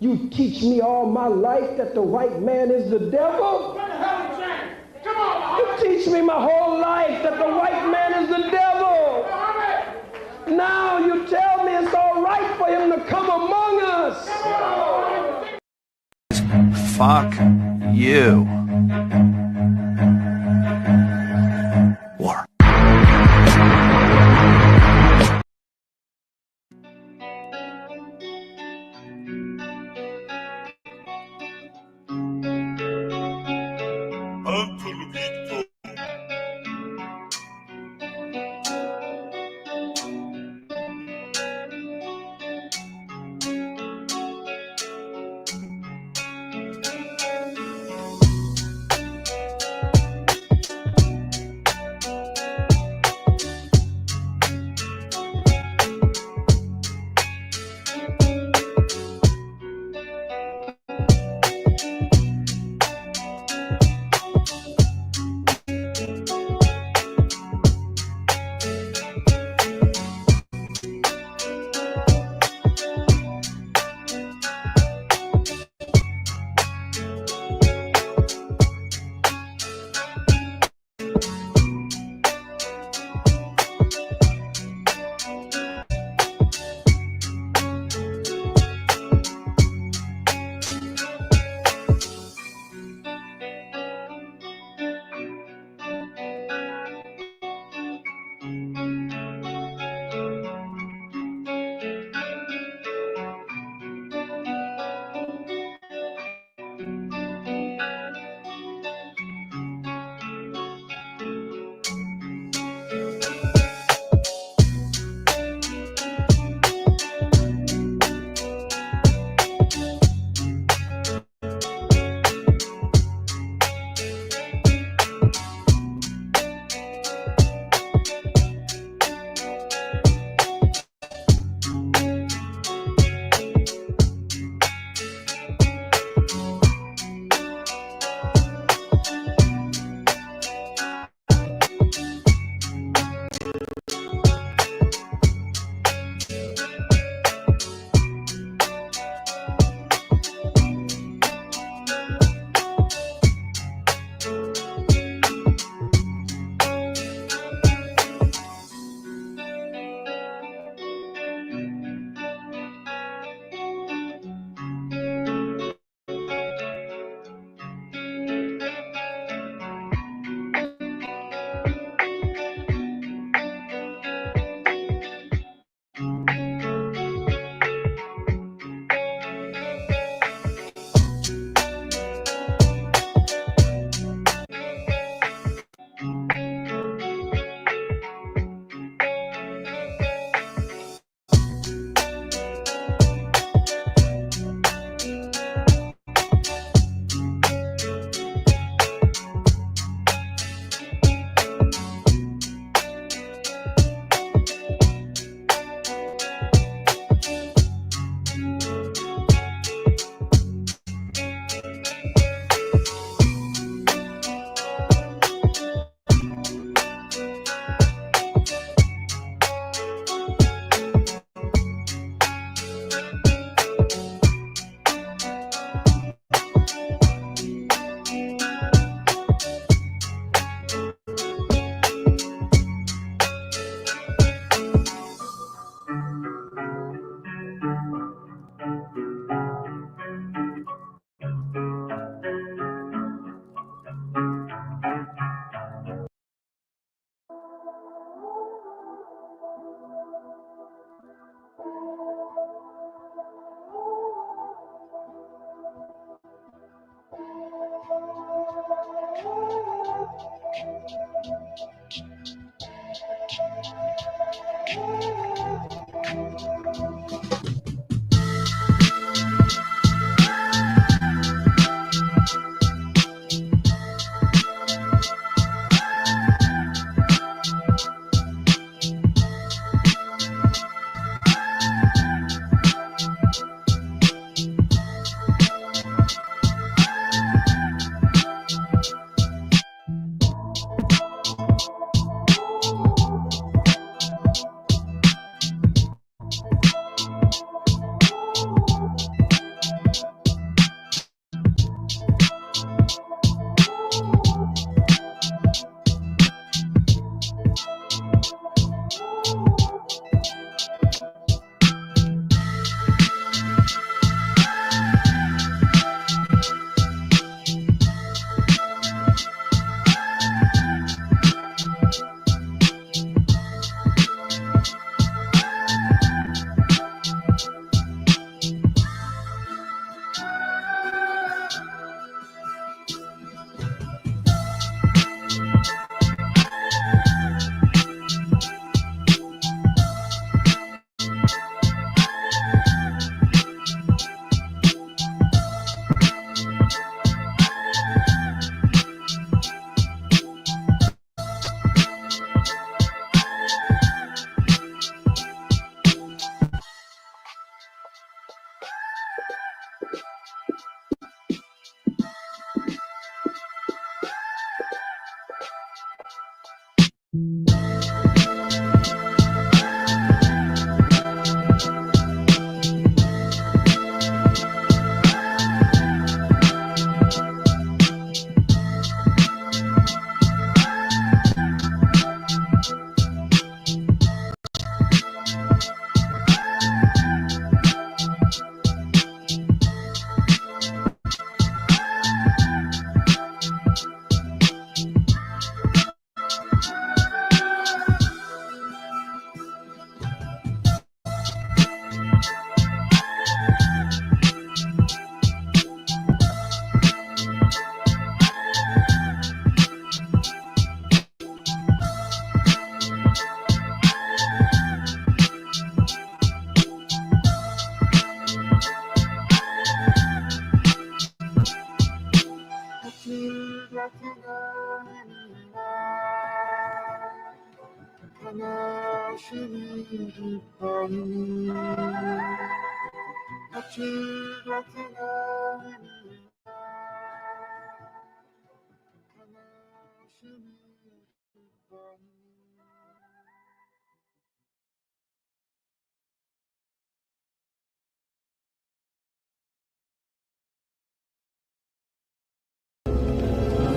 You teach me all my life that the white man is the devil. What the hell is that? Come on, You teach me my whole life that the white man is the devil. Muhammad! Now you tell me it's all right for him to come among us. Fuck you. War.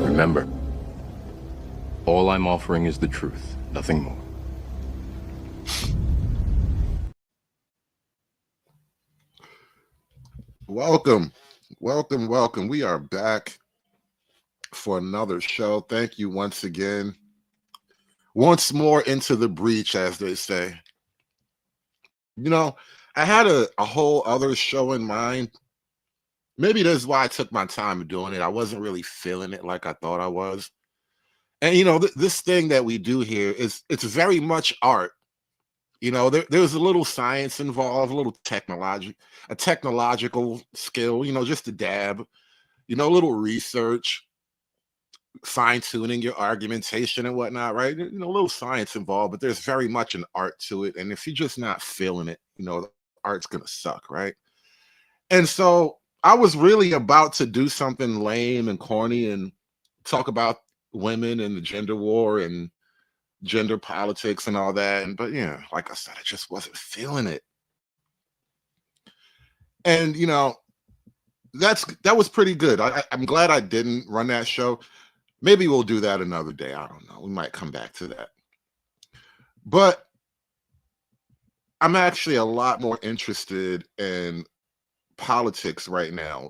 Remember, all I'm offering is the truth, nothing more. Welcome, welcome, welcome. We are back for another show. Thank you once again. Once more into the breach, as they say. You know, I had a whole other show in mind. Maybe that's why I took my time doing it. I wasn't really feeling it like I thought I was. And you know, this thing that we do here it's very much art. You know, there's a little science involved, a little technological skill, you know, just a dab, you know, a little research, fine-tuning your argumentation and whatnot, right? You know, a little science involved, but there's very much an art to it. And if you're just not feeling it, you know, the art's gonna suck, right? And so I was really about to do something lame and corny and talk about women and the gender war and gender politics and all that. But yeah, like I said, I just wasn't feeling it. And you know, that was pretty good. I'm glad I didn't run that show. Maybe we'll do that another day. I don't know. We might come back to that. But I'm actually a lot more interested in politics right now.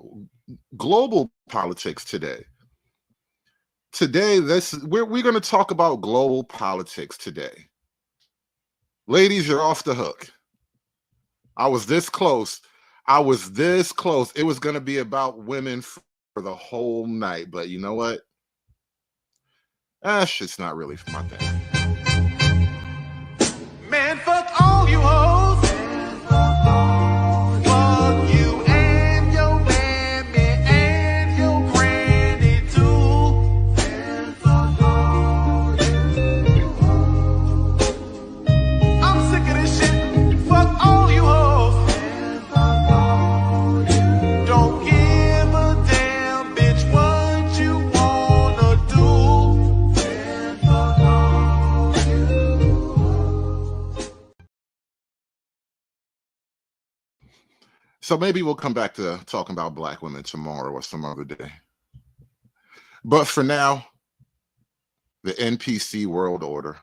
Global politics today. Today, we're going to talk about global politics today. Ladies, you're off the hook. I was this close. I was this close. It was going to be about women for the whole night. But you know what? That shit's not really my thing. Man, fuck all you hoes. Fuck you and your mammy and your granny too. I'm sick of this shit. Fuck all you hoes. Don't give a damn, bitch, what you wanna do. So maybe we'll come back to talking about black women tomorrow or some other day. But for now, the NPC World Order.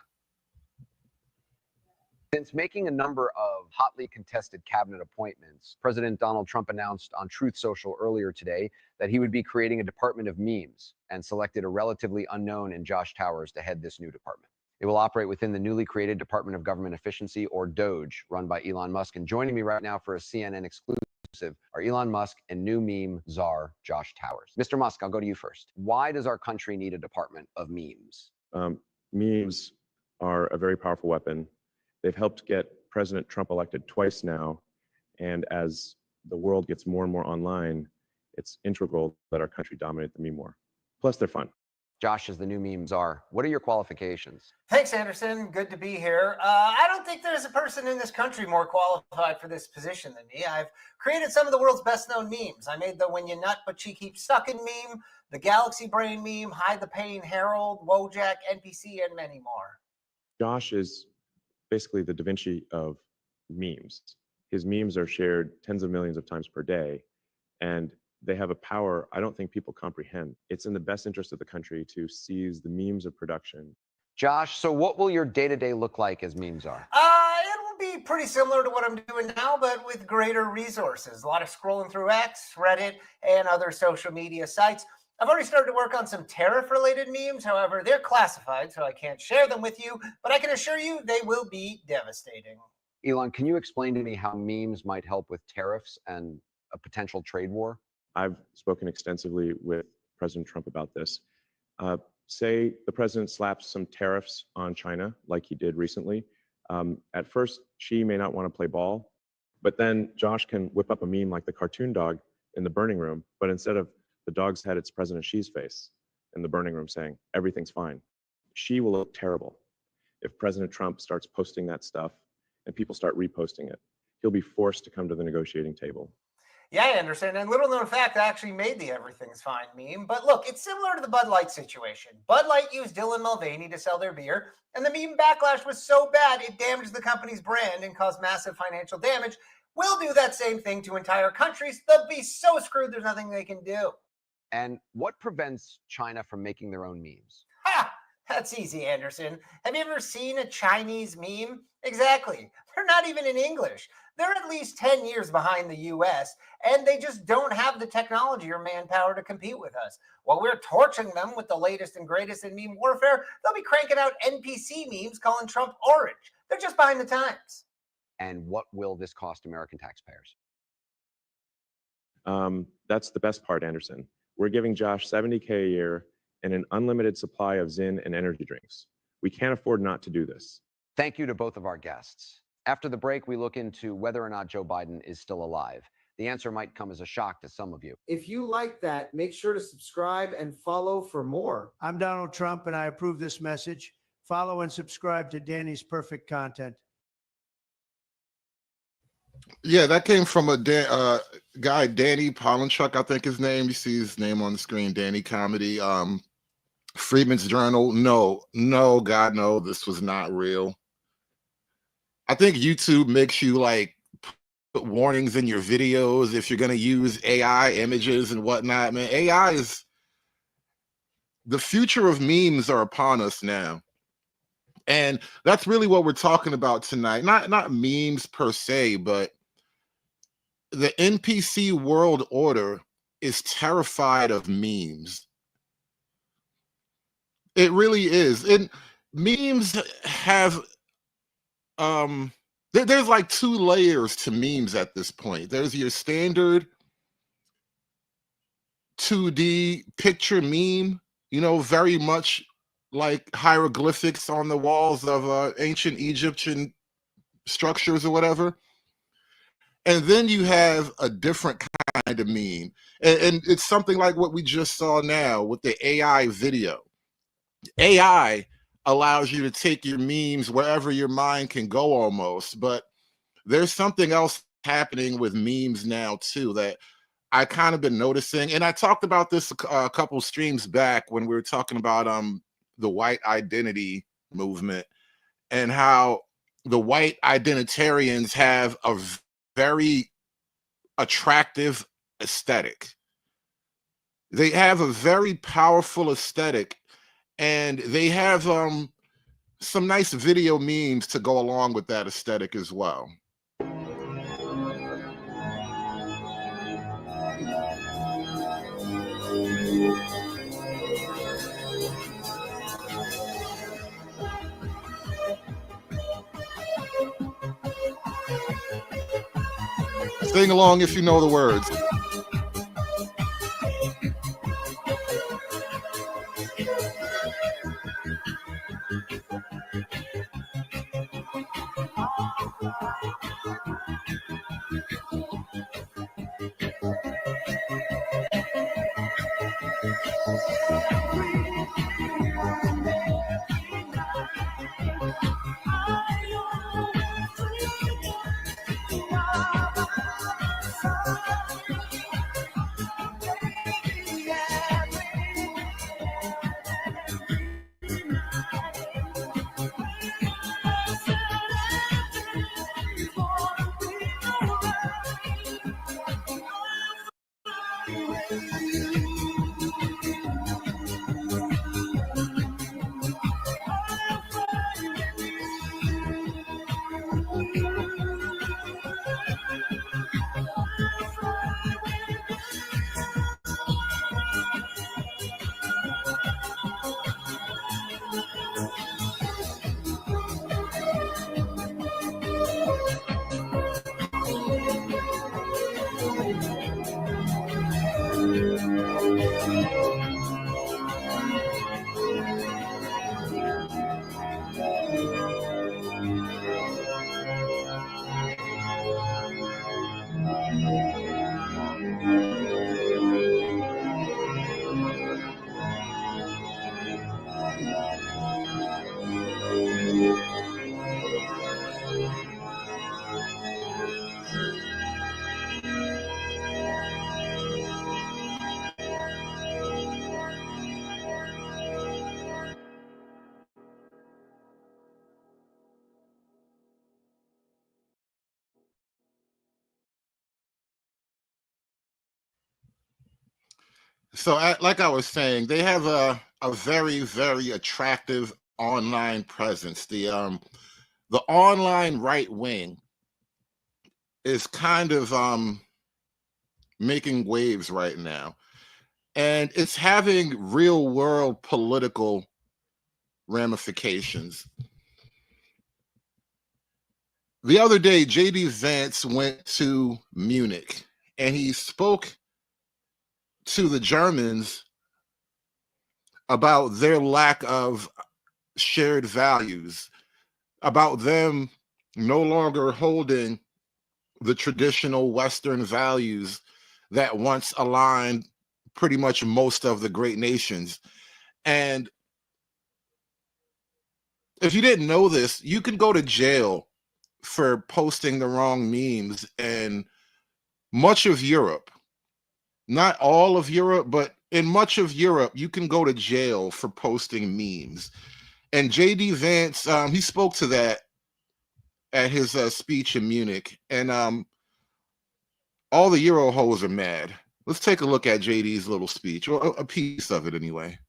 Since making a number of hotly contested cabinet appointments, President Donald Trump announced on Truth Social earlier today that he would be creating a department of memes and selected a relatively unknown in Josh Towers to head this new department. It will operate within the newly created Department of Government Efficiency, or DOGE, run by Elon Musk. And joining me right now for a CNN exclusive are Elon Musk and new meme czar Josh Towers. Mr. Musk, I'll go to you first. Why does our country need a department of memes? Memes are a very powerful weapon. They've helped get President Trump elected twice now. And as the world gets more and more online, it's integral that our country dominate the meme war. Plus, they're fun. Josh is the new meme czar. What are your qualifications? Thanks, Anderson. Good to be here. I don't think there's a person in this country more qualified for this position than me. I've created some of the world's best-known memes. I made the "When You Nut But She Keeps Sucking" meme, the Galaxy Brain meme, Hide the Pain Harold, Wojak, NPC, and many more. Josh is basically the Da Vinci of memes. His memes are shared tens of millions of times per day, and they have a power I don't think people comprehend. It's in the best interest of the country to seize the memes of production. Josh, so what will your day-to-day look like as meme czar? It will be pretty similar to what I'm doing now, but with greater resources. A lot of scrolling through X, Reddit, and other social media sites. I've already started to work on some tariff-related memes. However, they're classified, so I can't share them with you, but I can assure you they will be devastating. Elon, can you explain to me how memes might help with tariffs and a potential trade war? I've spoken extensively with President Trump about this. Say the president slaps some tariffs on China, like he did recently. At first, Xi may not want to play ball, but then Josh can whip up a meme like the cartoon dog in the burning room, but instead of the dog's head, it's President Xi's face in the burning room saying, everything's fine. Xi will look terrible if President Trump starts posting that stuff and people start reposting it. He'll be forced to come to the negotiating table. Yeah, Anderson. And little known fact, I actually made the Everything's Fine meme. But look, it's similar to the Bud Light situation. Bud Light used Dylan Mulvaney to sell their beer, and the meme backlash was so bad it damaged the company's brand and caused massive financial damage. We'll do that same thing to entire countries. They'll be so screwed there's nothing they can do. And what prevents China from making their own memes? Ha! That's easy, Anderson. Have you ever seen a Chinese meme? Exactly. They're not even in English. They're at least 10 years behind the US, and they just don't have the technology or manpower to compete with us. While we're torching them with the latest and greatest in meme warfare, they'll be cranking out NPC memes calling Trump orange. They're just behind the times. And what will this cost American taxpayers? That's the best part, Anderson. We're giving Josh $70K a year and an unlimited supply of Zyn and energy drinks. We can't afford not to do this. Thank you to both of our guests. After the break, we look into whether or not Joe Biden is still alive. The answer might come as a shock to some of you. If you like that, make sure to subscribe and follow for more. I'm Donald Trump, and I approve this message. Follow and subscribe to Danny's Perfect Content. Yeah, that came from a guy, Danny Polanchuk, I think his name. You see his name on the screen, Danny Comedy. Freeman's Journal. No, God, no, this was not real. I think YouTube makes you like put warnings in your videos if you're going to use AI images and whatnot. Man, AI is the future of memes are upon us now. And that's really what we're talking about tonight. Not memes per se, but the NPC World Order is terrified of memes. It really is. And memes have there's like two layers to memes at this point. There's your standard 2D picture meme, you know, very much like hieroglyphics on the walls of ancient Egyptian structures or whatever. And then you have a different kind of meme. And it's something like what we just saw now with the AI video. AI allows you to take your memes wherever your mind can go almost. But there's something else happening with memes now too that I kind of been noticing. And I talked about this a couple streams back when we were talking about the white identity movement and how the white identitarians have a very attractive aesthetic. They have a very powerful aesthetic, and they have some nice video memes to go along with that aesthetic as well. Sing along if you know the words. So, like I was saying, they have a very, very attractive online presence. The online right wing is kind of making waves right now, and it's having real world political ramifications. The other day, JD Vance went to Munich and he spoke to the Germans about their lack of shared values, about them no longer holding the traditional Western values that once aligned pretty much most of the great nations. And if you didn't know this, you can go to jail for posting the wrong memes in much of Europe. Not all of Europe, but in much of Europe, you can go to jail for posting memes. And JD Vance, he spoke to that at his speech in Munich, and all the Euro hoes are mad. Let's take a look at JD's little speech, or a piece of it anyway.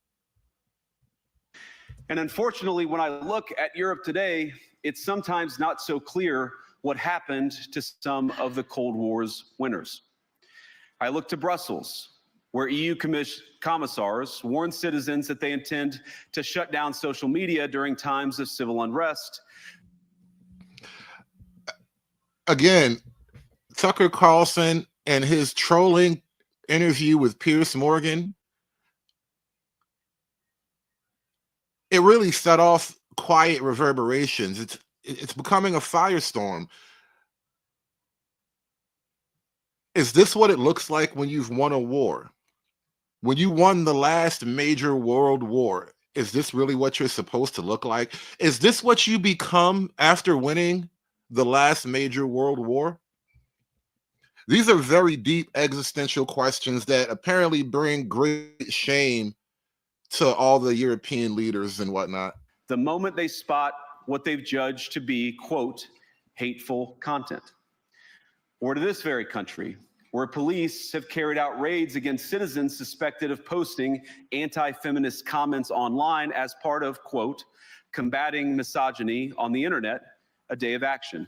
And unfortunately, when I look at Europe today, it's sometimes not so clear what happened to some of the Cold War's winners. I look to Brussels, where EU commissars warn citizens that they intend to shut down social media during times of civil unrest. Again, Tucker Carlson and his trolling interview with Piers Morgan, it really set off quiet reverberations. It's becoming a firestorm. Is this what it looks like when you've won a war? When you won the last major world war, is this really what you're supposed to look like? Is this what you become after winning the last major world war? These are very deep existential questions that apparently bring great shame to all the European leaders and whatnot. The moment they spot what they've judged to be, quote, hateful content. Or to this very country, where police have carried out raids against citizens suspected of posting anti-feminist comments online as part of, quote, combating misogyny on the internet, a day of action.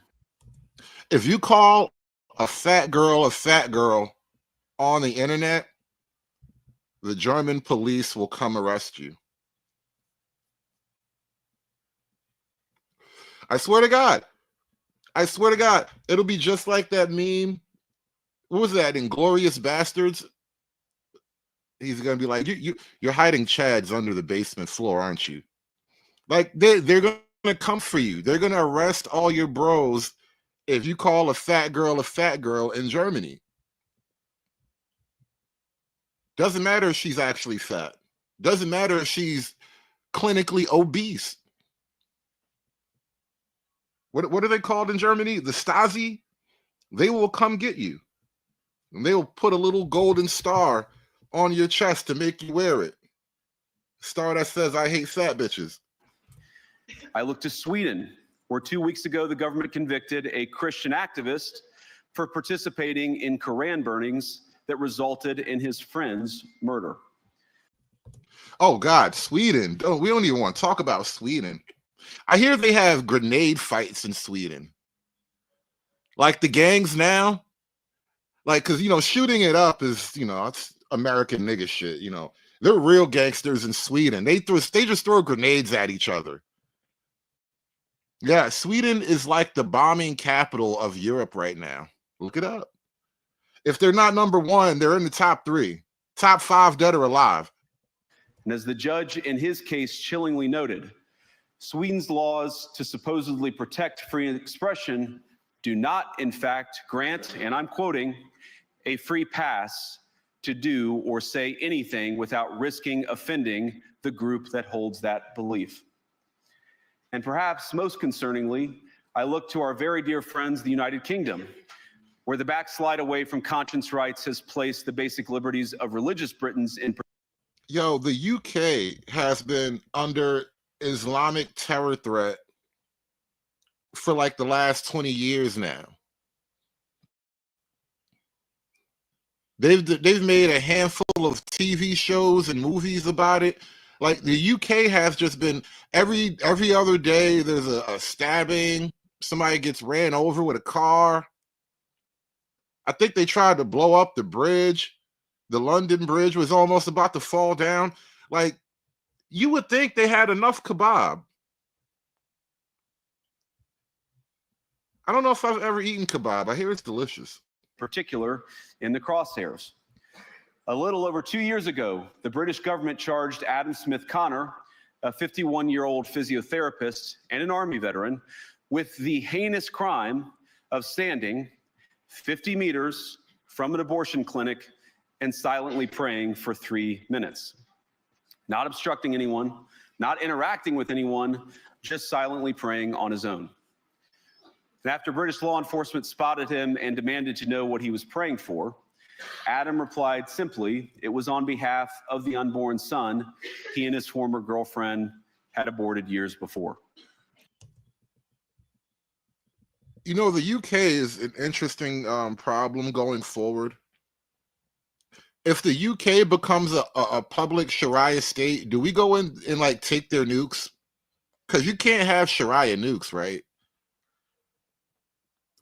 If you call a fat girl on the internet, the German police will come arrest you. I swear to God. I swear to God, it'll be just like that meme. What was that? Inglorious Bastards? He's gonna be like, you're hiding Chads under the basement floor, aren't you? Like they're gonna come for you. They're gonna arrest all your bros if you call a fat girl in Germany. Doesn't matter if she's actually fat. Doesn't matter if she's clinically obese. What are they called in Germany? The Stasi? They will come get you. And they will put a little golden star on your chest to make you wear it. Star that says, I hate fat bitches. I look to Sweden, where 2 weeks ago, the government convicted a Christian activist for participating in Koran burnings that resulted in his friend's murder. Oh God, Sweden. We don't even want to talk about Sweden. I hear they have grenade fights in Sweden. Like the gangs now, like, because, you know, shooting it up is, you know, it's American nigga shit, you know. They're real gangsters in Sweden. They just throw grenades at each other. Yeah, Sweden is like the bombing capital of Europe right now. Look it up. If they're not number one, they're in the top 3. Top 5 dead or alive. And as the judge in his case chillingly noted, Sweden's laws to supposedly protect free expression do not, in fact, grant, and I'm quoting, a free pass to do or say anything without risking offending the group that holds that belief. And perhaps most concerningly, I look to our very dear friends, the United Kingdom, where the backslide away from conscience rights has placed the basic liberties of religious Britons in. Yo, the UK has been under Islamic terror threat for like the last 20 years now. They've made a handful of TV shows and movies about it. Like the UK has just been every other day there's a stabbing, somebody gets ran over with a car. I think they tried to blow up the bridge. The London Bridge was almost about to fall down. Like, you would think they had enough kebab. I don't know if I've ever eaten kebab. I hear it's delicious. Particular in the crosshairs. A little over 2 years ago, the British government charged Adam Smith Connor, a 51-year-old physiotherapist and an Army veteran, with the heinous crime of standing 50 meters from an abortion clinic and silently praying for 3 minutes. Not obstructing anyone, not interacting with anyone, just silently praying on his own. And after British law enforcement spotted him and demanded to know what he was praying for, Adam replied simply, it was on behalf of the unborn son he and his former girlfriend had aborted years before. You know, the UK is an interesting problem going forward. If the UK becomes a public Sharia state, do we go in and like take their nukes? Because you can't have Sharia nukes, right?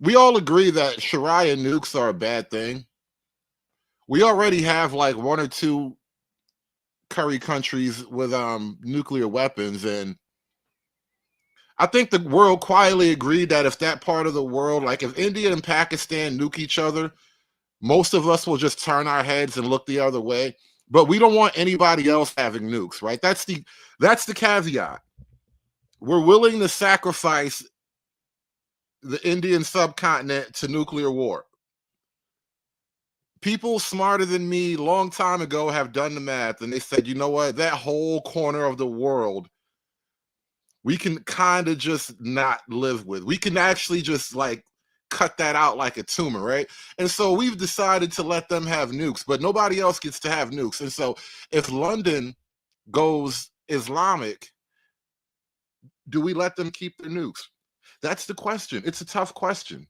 We all agree that Sharia nukes are a bad thing. We already have like 1 or 2 curry countries with nuclear weapons, and I think the world quietly agreed that if that part of the world, like if India and Pakistan nuke each other, most of us will just turn our heads and look the other way. But we don't want anybody else having nukes, right? That's the caveat. We're willing to sacrifice the Indian subcontinent to nuclear war. People smarter than me long time ago have done the math, and they said, you know what, that whole corner of the world we can kind of just not live with. We can actually just like cut that out like a tumor, right? And so we've decided to let them have nukes, but nobody else gets to have nukes. And so if London goes Islamic, do we let them keep their nukes? That's the question. It's a tough question.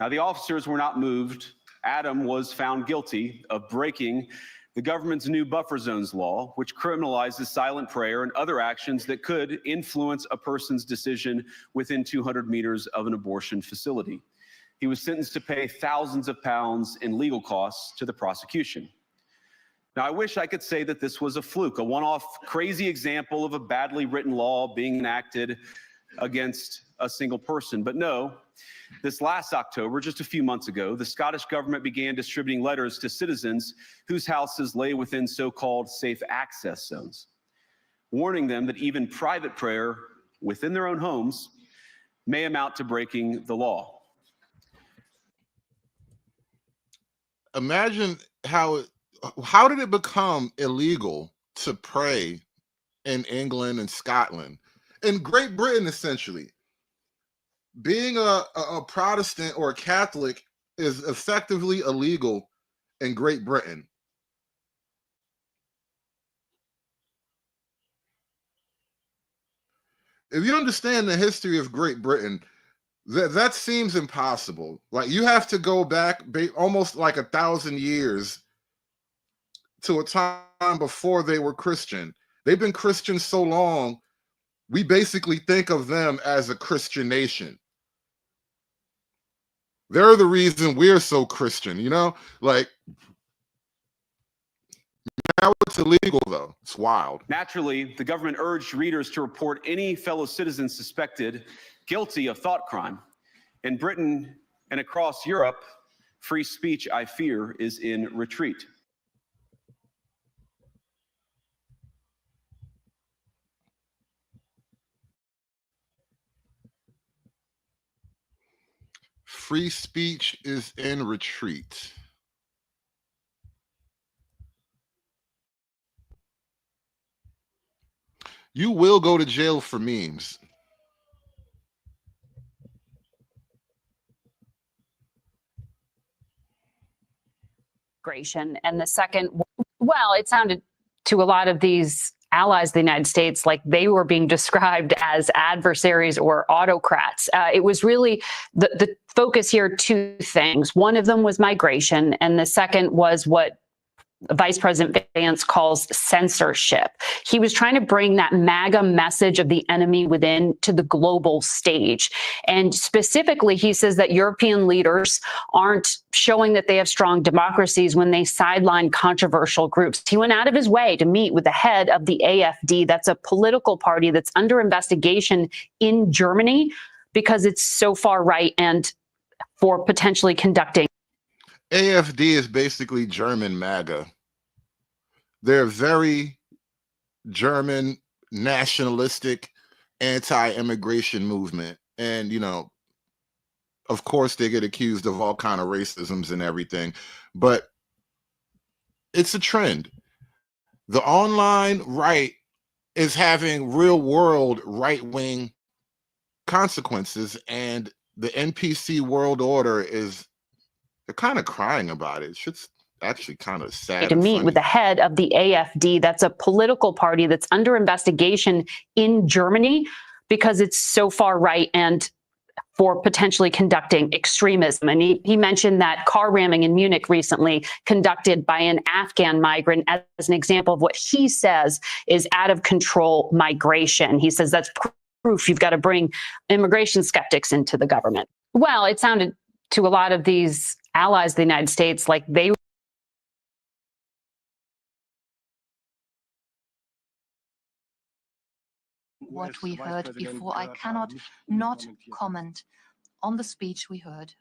Now, the officers were not moved. Adam was found guilty of breaking the government's new buffer zones law, which criminalizes silent prayer and other actions that could influence a person's decision within 200 meters of an abortion facility. He was sentenced to pay thousands of pounds in legal costs to the prosecution. Now, I wish I could say that this was a fluke, a one-off crazy example of a badly written law being enacted against a single person, but no. This last October, just a few months ago, the Scottish government began distributing letters to citizens whose houses lay within so-called safe access zones, warning them that even private prayer within their own homes may amount to breaking the law. Imagine how did it become illegal to pray in England and Scotland? In Great Britain, essentially. Being a Protestant or a Catholic is effectively illegal in Great Britain. If you understand the history of Great Britain, that seems impossible. Like you have to go back almost like 1,000 years to a time before they were Christian. They've been Christian so long, we basically think of them as a Christian nation. They're the reason we're so Christian, you know? Like, now it's illegal, though. It's wild. Naturally, the government urged readers to report any fellow citizen suspected guilty of thought crime. In Britain and across Europe, free speech, I fear, is in retreat. Free speech is in retreat. You will go to jail for memes. And the second, well, it sounded to a lot of these allies of the United States like they were being described as adversaries or autocrats. It was really the focus here, two things. One of them was migration, and the second was what Vice President Vance calls censorship. He was trying to bring that MAGA message of the enemy within to the global stage. And specifically, he says that European leaders aren't showing that they have strong democracies when they sideline controversial groups. He went out of his way to meet with the head of the AfD. That's a political party that's under investigation in Germany because it's so far right and for potentially conducting. AfD is basically German MAGA. They're very German, nationalistic, anti-immigration movement. And, you know, of course, they get accused of all kind of racisms and everything. But it's a trend. The online right is having real-world right-wing consequences. And the NPC World Order is, they're kind of crying about it. It's actually kind of sad. To meet with the head of the AfD. That's a political party that's under investigation in Germany because it's so far right and for potentially conducting extremism. And he mentioned that car ramming in Munich recently conducted by an Afghan migrant as an example of what he says is out of control migration. He says that's proof you've got to bring immigration skeptics into the government. Well, it sounded to a lot of these allies of the United States like they what we heard before. I cannot not comment on the speech we heard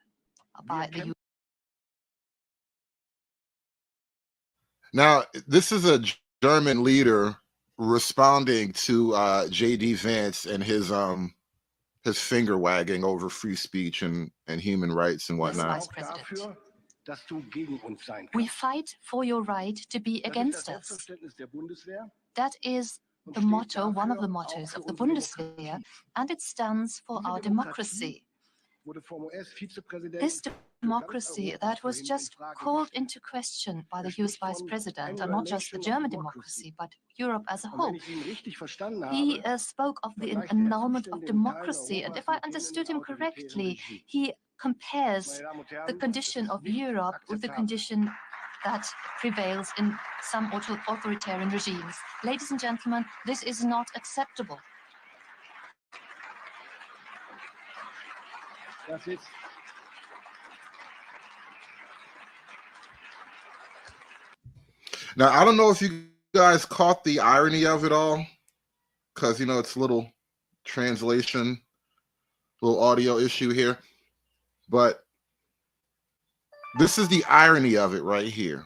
by the U.S. Now, this is a German leader responding to J.D. Vance and his finger wagging over free speech and human rights and whatnot. We fight for your right to be against us. That is the motto, one of the mottos of the Bundeswehr, and it stands for our democracy. This democracy that was just called into question by the US Vice President, and not just the German democracy, but Europe as a whole. He spoke of the annulment of democracy, and if I understood him correctly, he compares the condition of Europe with the condition that prevails in some authoritarian regimes. Ladies and gentlemen, this is not acceptable. Now, I don't know if you guys caught the irony of it all, because, you know, it's a little translation, little audio issue here, but this is the irony of it right here.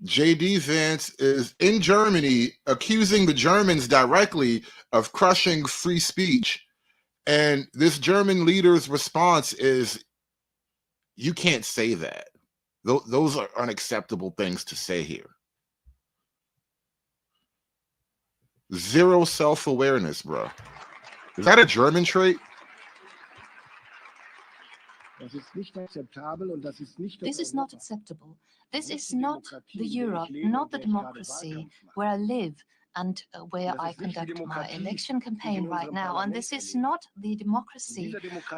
J.D. Vance is in Germany accusing the Germans directly of crushing free speech. And this German leader's response is, you can't say that. Those are unacceptable things to say here. Zero self-awareness, bro. Is that a German trait? This is not acceptable. This is not the Europe, not the democracy where I live and where I conduct my election campaign right now. And this is not the democracy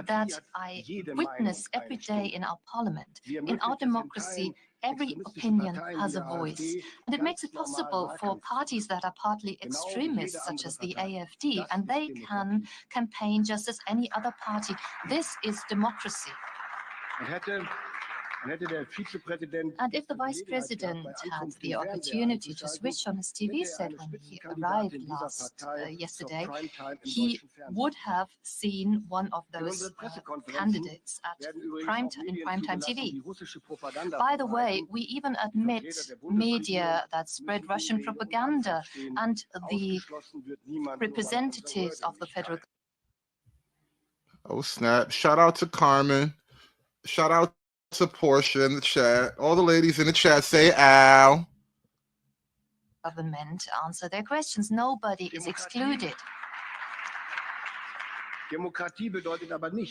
that I witness every day in our parliament. In our democracy, every opinion has a voice. And it makes it possible for parties that are partly extremist, such as the AfD, and they can campaign just as any other party. This is democracy. And if the Vice President had the opportunity to switch on his TV set when he arrived yesterday, he would have seen one of those candidates at primetime TV. By the way, we even admit media that spread Russian propaganda, and the representatives of the federal. Oh, snap. Shout out to Carmen. Shout out to Portia in the chat. All the ladies in the chat say ow. Government answer their questions. Nobody is excluded.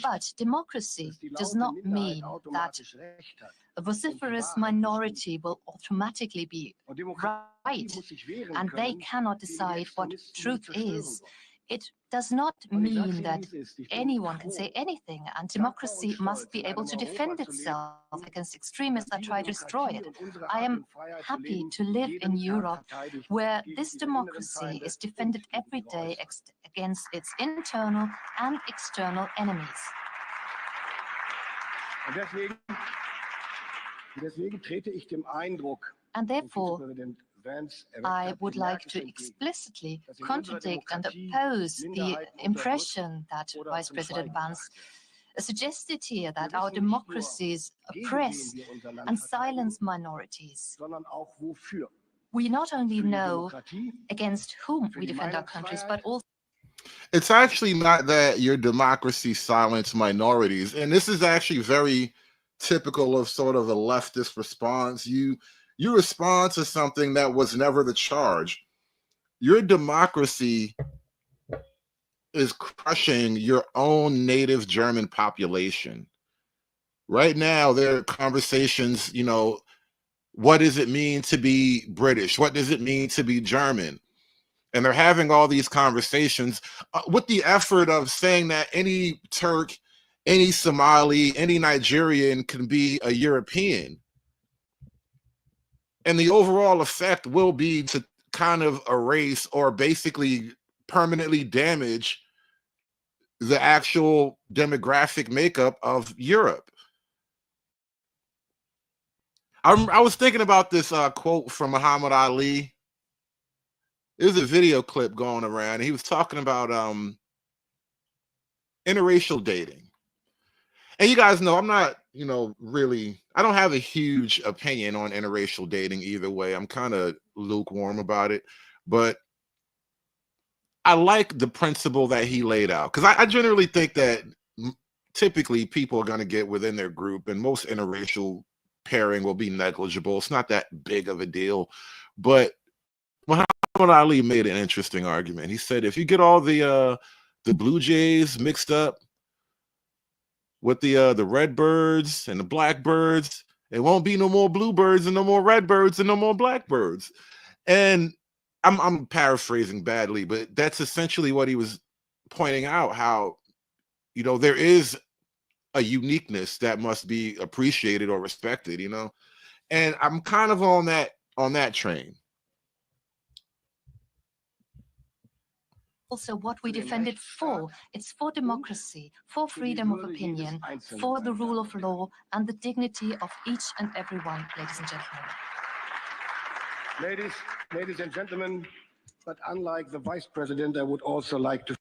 But democracy does not mean that a vociferous minority will automatically be right, and they cannot decide what truth is. It does not mean that anyone can say anything, and democracy must be able to defend itself against extremists that try to destroy it. I am happy to live in Europe, where this democracy is defended every day against its internal and external enemies. And therefore, I would like to explicitly contradict and oppose the impression that Vice President Vance suggested here, that our democracies oppress and silence minorities. We not only know against whom we defend our countries, but also It's actually not that your democracy silence minorities. And this is actually very typical of sort of a leftist response. You respond to something that was never the charge. Your democracy is crushing your own native German population. Right now, there are conversations, you know, what does it mean to be British? What does it mean to be German? And they're having all these conversations with the effort of saying that any Turk, any Somali, any Nigerian can be a European. And the overall effect will be to kind of erase or basically permanently damage the actual demographic makeup of Europe. I was thinking about this quote from Muhammad Ali. There's a video clip going around. He was talking about interracial dating. And you guys know I'm not, you know, really, I don't have a huge opinion on interracial dating either way. I'm kind of lukewarm about it. But I like the principle that he laid out, because I generally think that typically people are going to get within their group, and most interracial pairing will be negligible. It's not that big of a deal. But Muhammad Ali made an interesting argument. He said, if you get all the Blue Jays mixed up with the Redbirds and the Blackbirds, it won't be no more Bluebirds and no more Redbirds and no more Blackbirds. And I'm paraphrasing badly, but that's essentially what he was pointing out, how, you know, there is a uniqueness that must be appreciated or respected, you know. And I'm kind of on that train. also what we defended for. It's for democracy, for freedom of opinion, for the rule of law, and the dignity of each and every one, ladies and gentlemen. Ladies and gentlemen, but unlike the Vice President, I would also like to.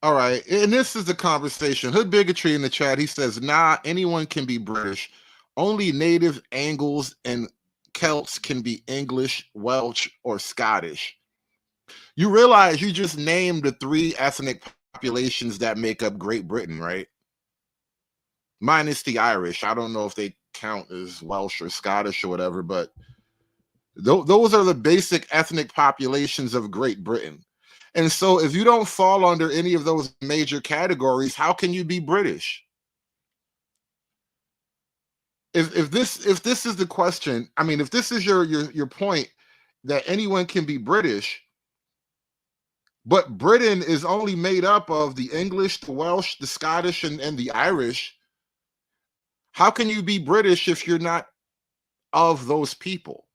All right, and this is the conversation. Hood Bigotry in the chat, he says, nah, anyone can be British. Only native Angles and Celts can be English, Welsh, or Scottish. You realize you just named the 3 ethnic populations that make up Great Britain, right? Minus the Irish. I don't know if they count as Welsh or Scottish or whatever, but those are the basic ethnic populations of Great Britain. And so if you don't fall under any of those major categories, how can you be British? If this is the question, I mean, if this is your point that anyone can be British, but Britain is only made up of the English, the Welsh, the Scottish, and the Irish, how can you be British if you're not of those people?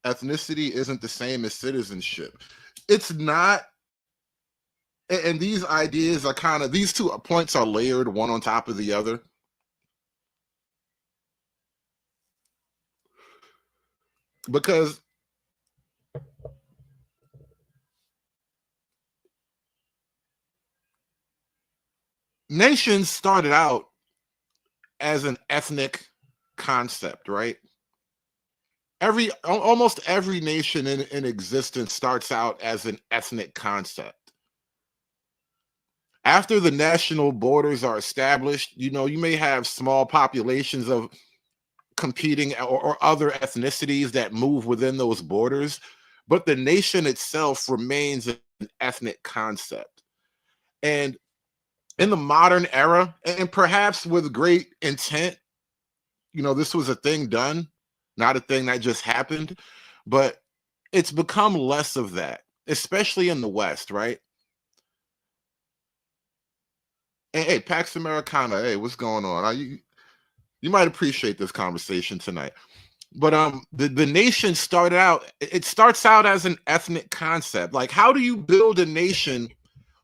Ethnicity isn't the same as citizenship. It's not. And these ideas are kind of, these 2 points are layered one on top of the other. Because nations started out as an ethnic concept, right? Almost every nation in existence starts out as an ethnic concept. After the national borders are established, you know, you may have small populations of competing or other ethnicities that move within those borders, but the nation itself remains an ethnic concept. And in the modern era, and perhaps with great intent, you know, this was a thing done, not a thing that just happened, but it's become less of that, especially in the West, right? And hey, Pax Americana, hey, what's going on? You might appreciate this conversation tonight. But the nation started out, it starts out as an ethnic concept. Like, how do you build a nation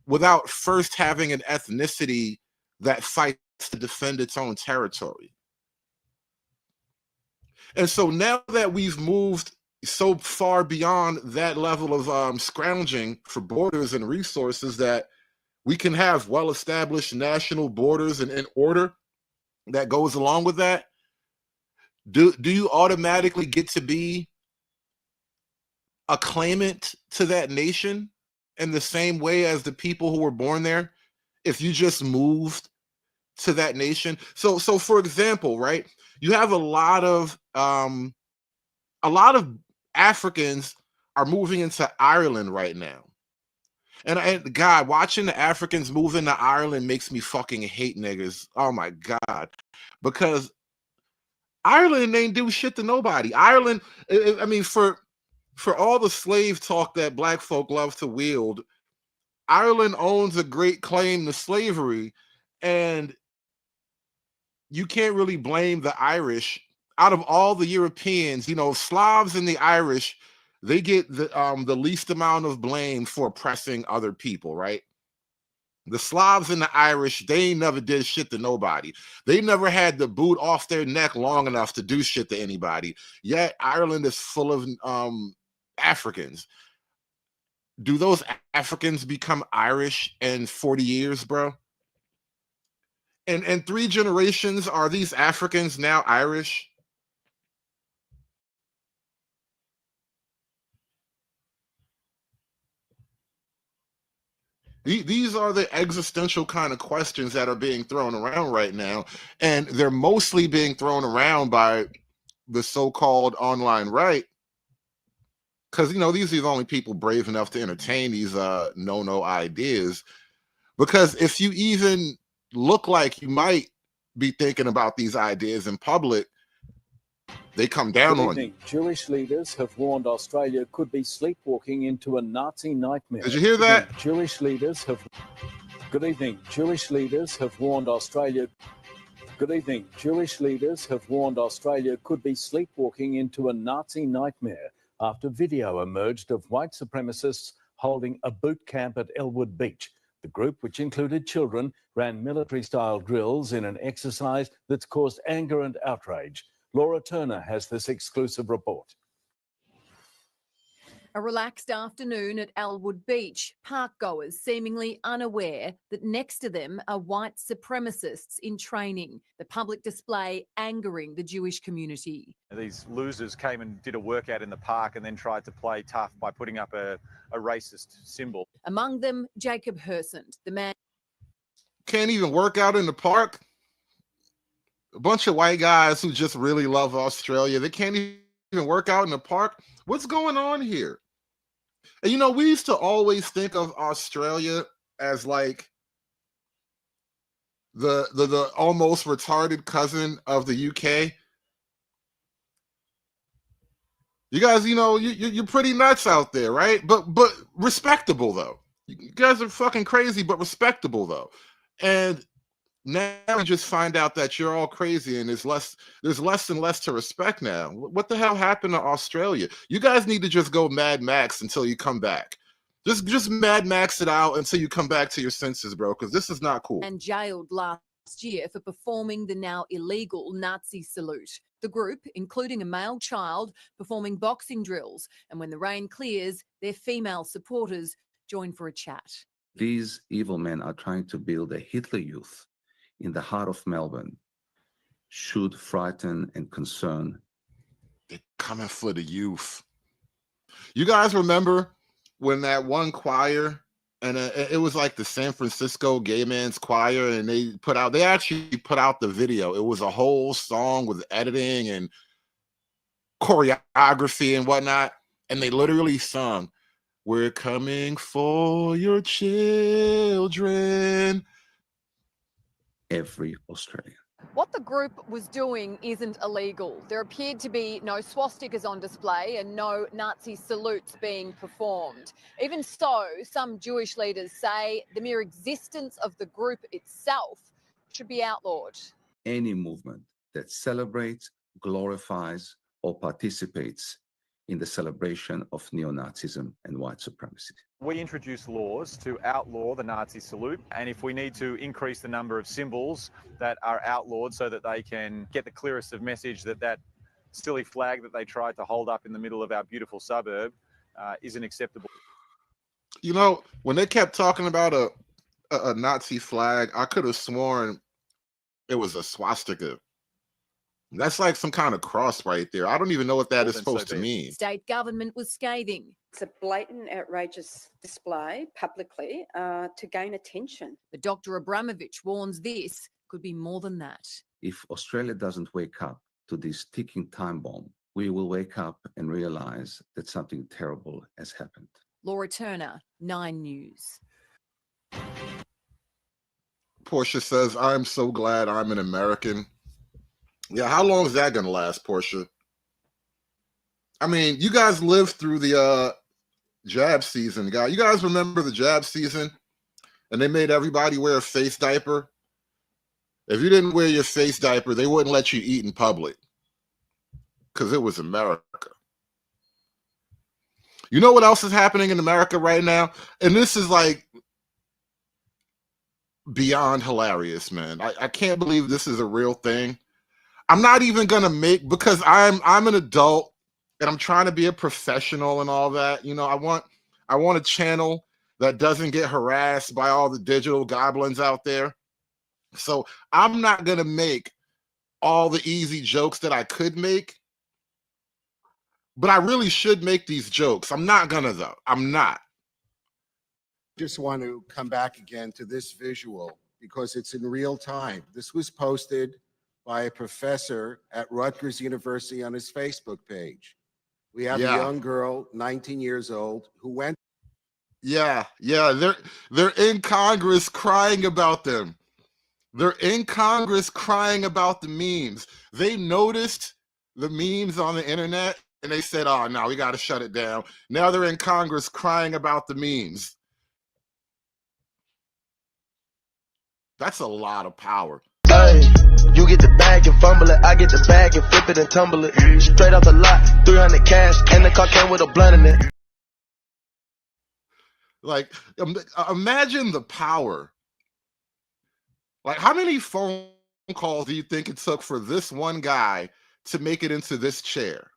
without first having an ethnicity that fights to defend its own territory? And so now that we've moved so far beyond that level of scrounging for borders and resources, that we can have well-established national borders and order that goes along with that, do you automatically get to be a claimant to that nation in the same way as the people who were born there if you just moved to that nation? So for example, right, you have a lot of Africans are moving into Ireland right now. And God, watching the Africans move into Ireland makes me fucking hate niggas. Oh my God. Because Ireland ain't do shit to nobody. Ireland, I mean, for all the slave talk that black folk love to wield, Ireland owns a great claim to slavery, and you can't really blame the Irish. Out of all the Europeans, you know, Slavs and the Irish, they get the least amount of blame for oppressing other people, right? The Slavs and the Irish, they ain't never did shit to nobody. They never had the boot off their neck long enough to do shit to anybody. Yet Ireland is full of Africans. Do those Africans become Irish in 40 years, bro? And in 3 generations, are these Africans now Irish? These are the existential kind of questions that are being thrown around right now, and they're mostly being thrown around by the so-called online right, because, you know, these are the only people brave enough to entertain these no ideas. Because if you even look like you might be thinking about these ideas in public, they come down on you. Jewish leaders have warned Australia could be sleepwalking into a Nazi nightmare. Did you hear that? Jewish leaders have... Good evening. Jewish leaders have warned Australia... Good evening. Jewish leaders have warned Australia could be sleepwalking into a Nazi nightmare after video emerged of white supremacists holding a boot camp at Elwood Beach. The group, which included children, ran military-style drills in an exercise that's caused anger and outrage. Laura Turner has this exclusive report. A relaxed afternoon at Elwood Beach, parkgoers seemingly unaware that next to them are white supremacists in training. The public display angering the Jewish community. These losers came and did a workout in the park and then tried to play tough by putting up a racist symbol. Among them, Jacob Hersand, the man... Can't even work out in the park? A bunch of white guys who just really love Australia, they can't even work out in the park? What's going on here? And, you know, we used to always think of Australia as like the almost retarded cousin of the UK. You guys, you know, you're pretty nuts out there, right? But respectable, though. You guys are fucking crazy, but respectable, though. And now you just find out that you're all crazy, and there's less and less to respect now. What the hell happened to Australia? You guys need to just go Mad Max until you come back. Just Mad Max it out until you come back to your senses, bro, because this is not cool. And jailed last year for performing the now illegal Nazi salute. The group, including a male child, performing boxing drills. And when the rain clears, their female supporters join for a chat. These evil men are trying to build a Hitler Youth in the heart of Melbourne. Should frighten and concern. They're coming for the youth. You guys remember when that one choir and it was like the San Francisco Gay Men's Choir, and they actually put out the video. It was a whole song with editing and choreography and whatnot, and they literally sung, "We're coming for your children." Every Australian. What the group was doing isn't illegal. There appeared to be no swastikas on display and no Nazi salutes being performed. Even so, some Jewish leaders say the mere existence of the group itself should be outlawed. Any movement that celebrates, glorifies, or participates in the celebration of neo-Nazism and white supremacy. We introduce laws to outlaw the Nazi salute, and if we need to increase the number of symbols that are outlawed so that they can get the clearest of message that that silly flag that they tried to hold up in the middle of our beautiful suburb isn't acceptable. You know, when they kept talking about a Nazi flag, I could have sworn it was a swastika. That's like some kind of cross right there. I don't even know what that is supposed to mean. State government was scathing. It's a blatant, outrageous display publicly to gain attention. But Dr. Abramovich warns this could be more than that. If Australia doesn't wake up to this ticking time bomb, we will wake up and realize that something terrible has happened. Laura Turner, 9 News. Portia says, "I'm so glad I'm an American." Yeah, how long is that going to last, Portia? I mean, you guys lived through the jab season, guy. You guys remember the jab season? And they made everybody wear a face diaper. If you didn't wear your face diaper, they wouldn't let you eat in public because it was America. You know what else is happening in America right now? And this is like beyond hilarious, man. I can't believe this is a real thing. I'm not even gonna make, because I'm an adult and I'm trying to be a professional and all that. You know, I want a channel that doesn't get harassed by all the digital goblins out there. So I'm not gonna make all the easy jokes that I could make, but I really should make these jokes. I'm not gonna though. I'm not. Just want to come back again to this visual because it's in real time. This was posted by a professor at Rutgers University on his Facebook page. We have a young girl, 19 years old, who went. Yeah, they're in Congress crying about them. They're in Congress crying about the memes. They noticed the memes on the internet and they said, "Oh, no, we got to shut it down." Now they're in Congress crying about the memes. That's a lot of power. Hey, you get the bag and fumble it, I get the bag and flip it and tumble it. Straight off the lot, 300 cash, and the car came with a blunt in it. Like, imagine the power. Like, how many phone calls do you think it took for this one guy to make it into this chair?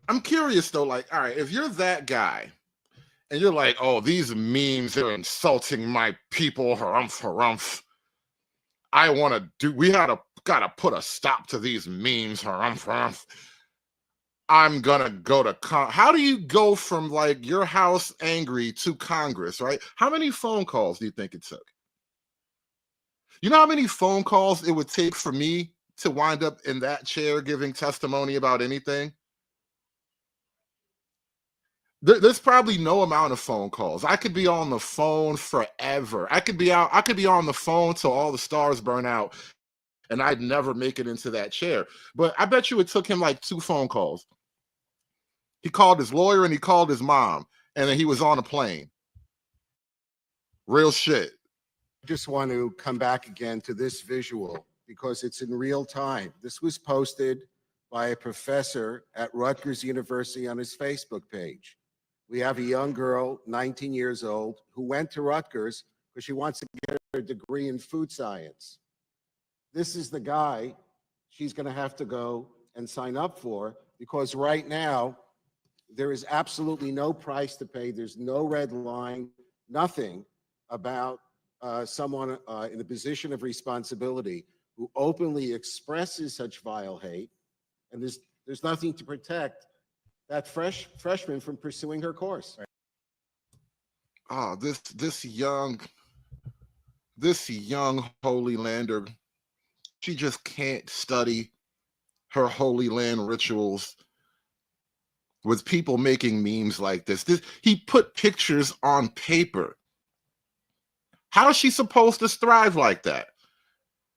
I'm curious though, like, all right, if you're that guy and you're like, "Oh, these memes are insulting my people, harumph, harumph. We gotta put a stop to these memes, harumph, harumph. I'm gonna go to how do you go from like your house angry to Congress, right? How many phone calls do you think it took? You know how many phone calls it would take for me to wind up in that chair giving testimony about anything? There's probably no amount of phone calls. I could be on the phone forever. I could be on the phone till all the stars burn out and I'd never make it into that chair. But I bet you it took him like 2 phone calls. He called his lawyer and he called his mom, and then he was on a plane. Real shit. I just want to come back again to this visual because it's in real time. This was posted by a professor at Rutgers University on his Facebook page. We have a young girl, 19 years old, who went to Rutgers because she wants to get her degree in food science. This is the guy she's going to have to go and sign up for because right now there is absolutely no price to pay. There's no red line, nothing about someone in a position of responsibility who openly expresses such vile hate, and there's nothing to protect that freshman from pursuing her course. Oh, this young Holy Lander, she just can't study her Holy Land rituals with people making memes like this. He put pictures on paper. How is she supposed to thrive like that?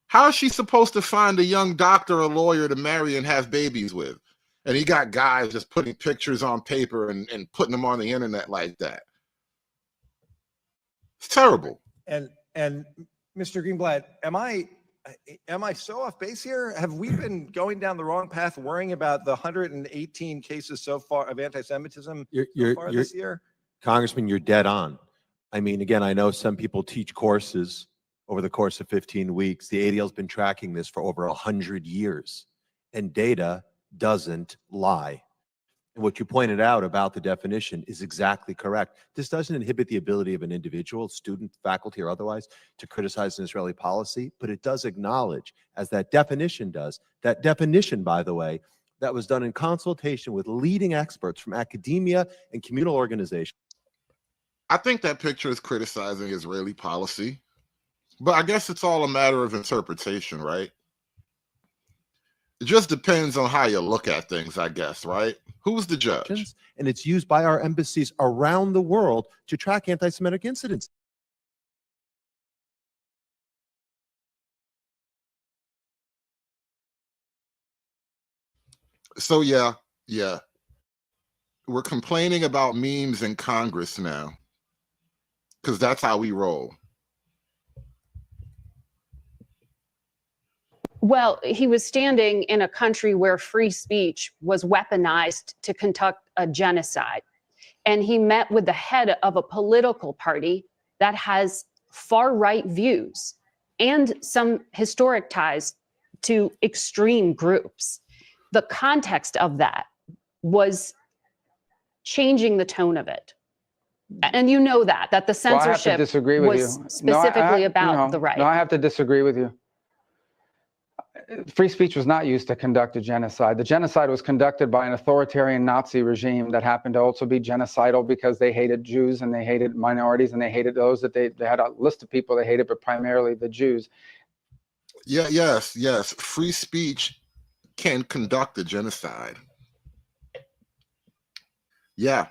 How is she supposed to find a young doctor or lawyer to marry and have babies with? And he got guys just putting pictures on paper and putting them on the internet like that. It's terrible. And Mr. Greenblatt, am I so off base here? Have we been going down the wrong path, worrying about the 118 cases so far of anti-Semitism so far this year? Congressman, you're dead on. I mean, again, I know some people teach courses over the course of 15 weeks. The ADL's been tracking this for over 100 years, and data doesn't lie. And what you pointed out about the definition is exactly correct. This doesn't inhibit the ability of an individual, student, faculty, or otherwise to criticize an Israeli policy, but it does acknowledge, as that definition does, that definition, by the way, that was done in consultation with leading experts from academia and communal organizations. I think that picture is criticizing Israeli policy, but I guess it's all a matter of interpretation, right? It just depends on how you look at things, I guess, right? Who's the judge? And it's used by our embassies around the world to track anti-Semitic incidents. So yeah. We're complaining about memes in Congress now, because that's how we roll. Well, he was standing in a country where free speech was weaponized to conduct a genocide. And he met with the head of a political party that has far-right views and some historic ties to extreme groups. The context of that was changing the tone of it. And you know that the censorship was specifically about the right. No, I have to disagree with you. Free speech was not used to conduct a genocide. The genocide was conducted by an authoritarian Nazi regime that happened to also be genocidal because they hated Jews and they hated minorities and they hated those that they had a list of people they hated, but primarily the Jews. Yes. Free speech can conduct a genocide. Yeah.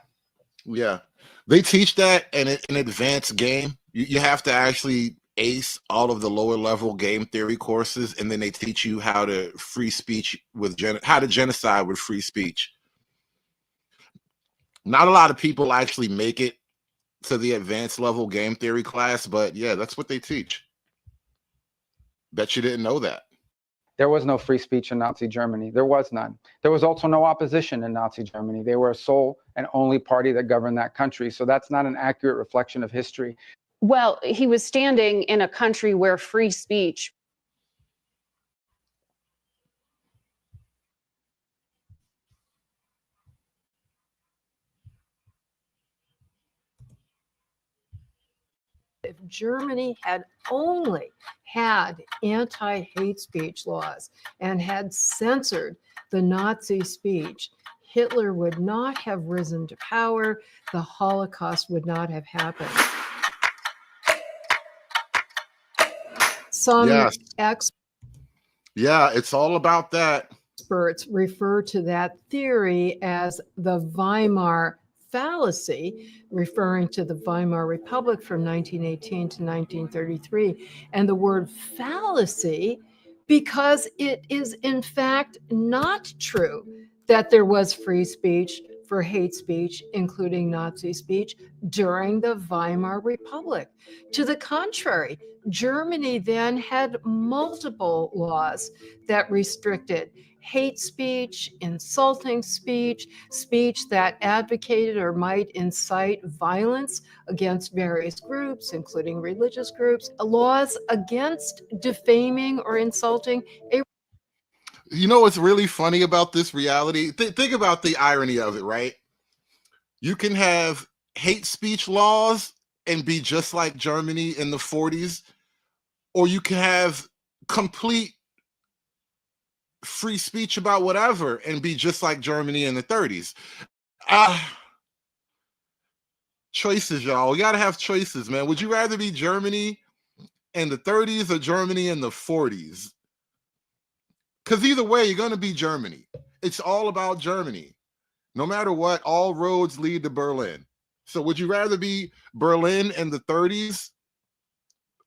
They teach that in an advanced game. You have to actually ace all of the lower level game theory courses, and then they teach you how to how to genocide with free speech. Not a lot of people actually make it to the advanced level game theory class, but yeah, that's what they teach. Bet you didn't know that. There was no free speech in Nazi Germany. There was none. There was also no opposition in Nazi Germany. They were a sole and only party that governed that country. So that's not an accurate reflection of history. Well, he was standing in a country where free speech If Germany had only had anti-hate speech laws and had censored the Nazi speech, Hitler would not have risen to power. The Holocaust would not have happened. Some it's all about that. Experts refer to that theory as the Weimar fallacy, referring to the Weimar Republic from 1918 to 1933. And the word fallacy, because it is in fact not true that there was free speech for hate speech, including Nazi speech, during the Weimar Republic. To the contrary, Germany then had multiple laws that restricted hate speech, insulting speech, speech that advocated or might incite violence against various groups, including religious groups, laws against defaming or insulting a. You know what's really funny about this reality? Think about the irony of it, right? You can have hate speech laws and be just like Germany in the 40s, or you can have complete free speech about whatever and be just like Germany in the 30s. Choices, y'all. We gotta have choices, man. Would you rather be Germany in the 30s or Germany in the 40s? Because either way, you're gonna be Germany. It's all about Germany. No matter what, all roads lead to Berlin. So would you rather be Berlin in the 30s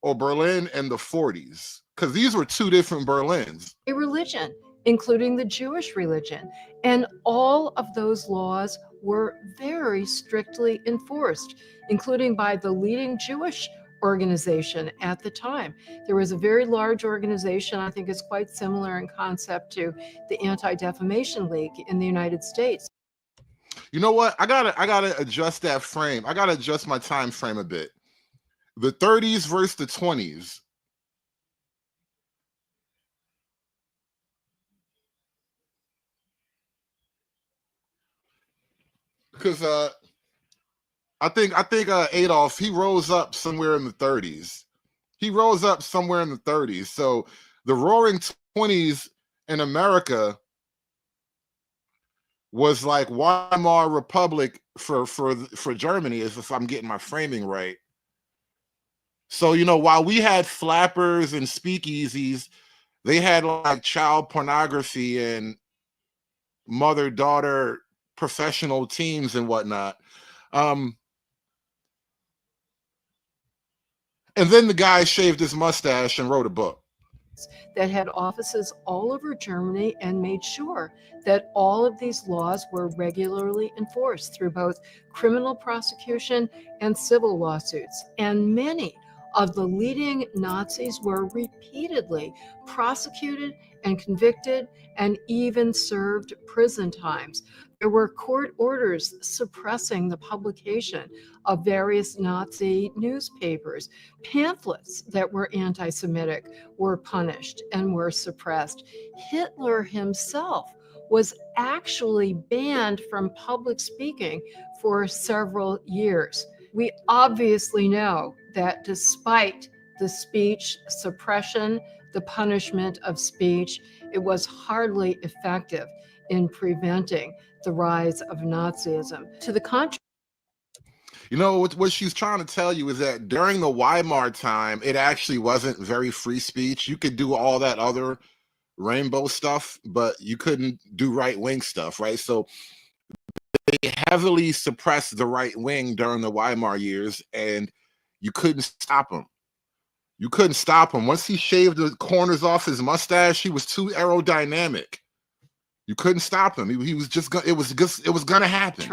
or Berlin in the 40s? Because these were two different Berlins. A religion, including the Jewish religion. And all of those laws were very strictly enforced, including by the leading Jewish organization at the time. There was a very large organization, I think it's quite similar in concept to the Anti-Defamation League in the United States. You know what? I gotta adjust that frame. I gotta adjust my time frame a bit. The 30s versus the 20s. Because I think Adolf, he rose up somewhere in the 30s. He rose up somewhere in the 30s. So the Roaring 20s in America was like Weimar Republic for Germany, if I'm getting my framing right. So, you know, while we had flappers and speakeasies, they had like child pornography and mother-daughter professional teams and whatnot. And then the guy shaved his mustache and wrote a book. That had offices all over Germany and made sure that all of these laws were regularly enforced through both criminal prosecution and civil lawsuits. And many of the leading Nazis were repeatedly prosecuted and convicted and even served prison times. There were court orders suppressing the publication of various Nazi newspapers. Pamphlets that were anti-Semitic were punished and were suppressed. Hitler himself was actually banned from public speaking for several years. We obviously know that despite the speech suppression, the punishment of speech, it was hardly effective in preventing the rise of Nazism. To the contrary, you know, what she's trying to tell you is that during the Weimar time, it actually wasn't very free speech. You could do all that other rainbow stuff, but you couldn't do right-wing stuff, right? So they heavily suppressed the right wing during the Weimar years, and you couldn't stop them. You couldn't stop him. Once he shaved the corners off his mustache, he was too aerodynamic. You couldn't stop him. He was just it was going to happen.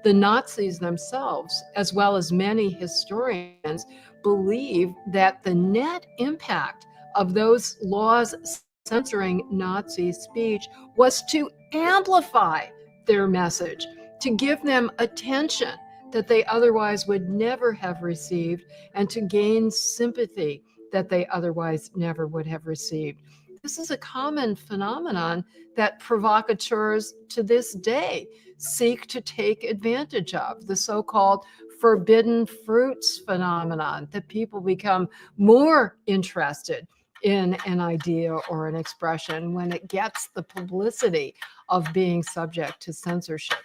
the Nazis themselves, as well as many historians, believe that the net impact of those laws censoring Nazi speech was to amplify their message, to give them attention that they otherwise would never have received, and to gain sympathy that they otherwise never would have received. This is a common phenomenon that provocateurs to this day seek to take advantage of, the so-called forbidden fruits phenomenon, that people become more interested in an idea or an expression when it gets the publicity of being subject to censorship.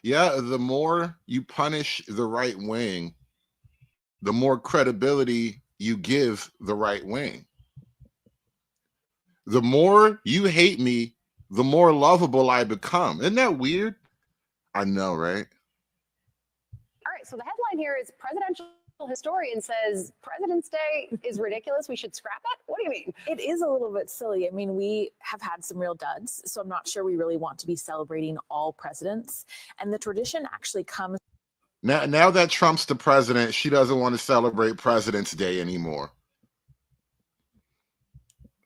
Yeah, the more you punish the right wing, the more credibility you give the right wing. The more you hate me, the more lovable I become. Isn't that weird? I know, right? All right, so the headline here is presidential historian says President's Day is ridiculous. We should scrap it. What do you mean? It is a little bit silly. I mean, we have had some real duds, so I'm not sure we really want to be celebrating all presidents. And the tradition actually comes. Now that Trump's the president, she doesn't want to celebrate President's Day anymore.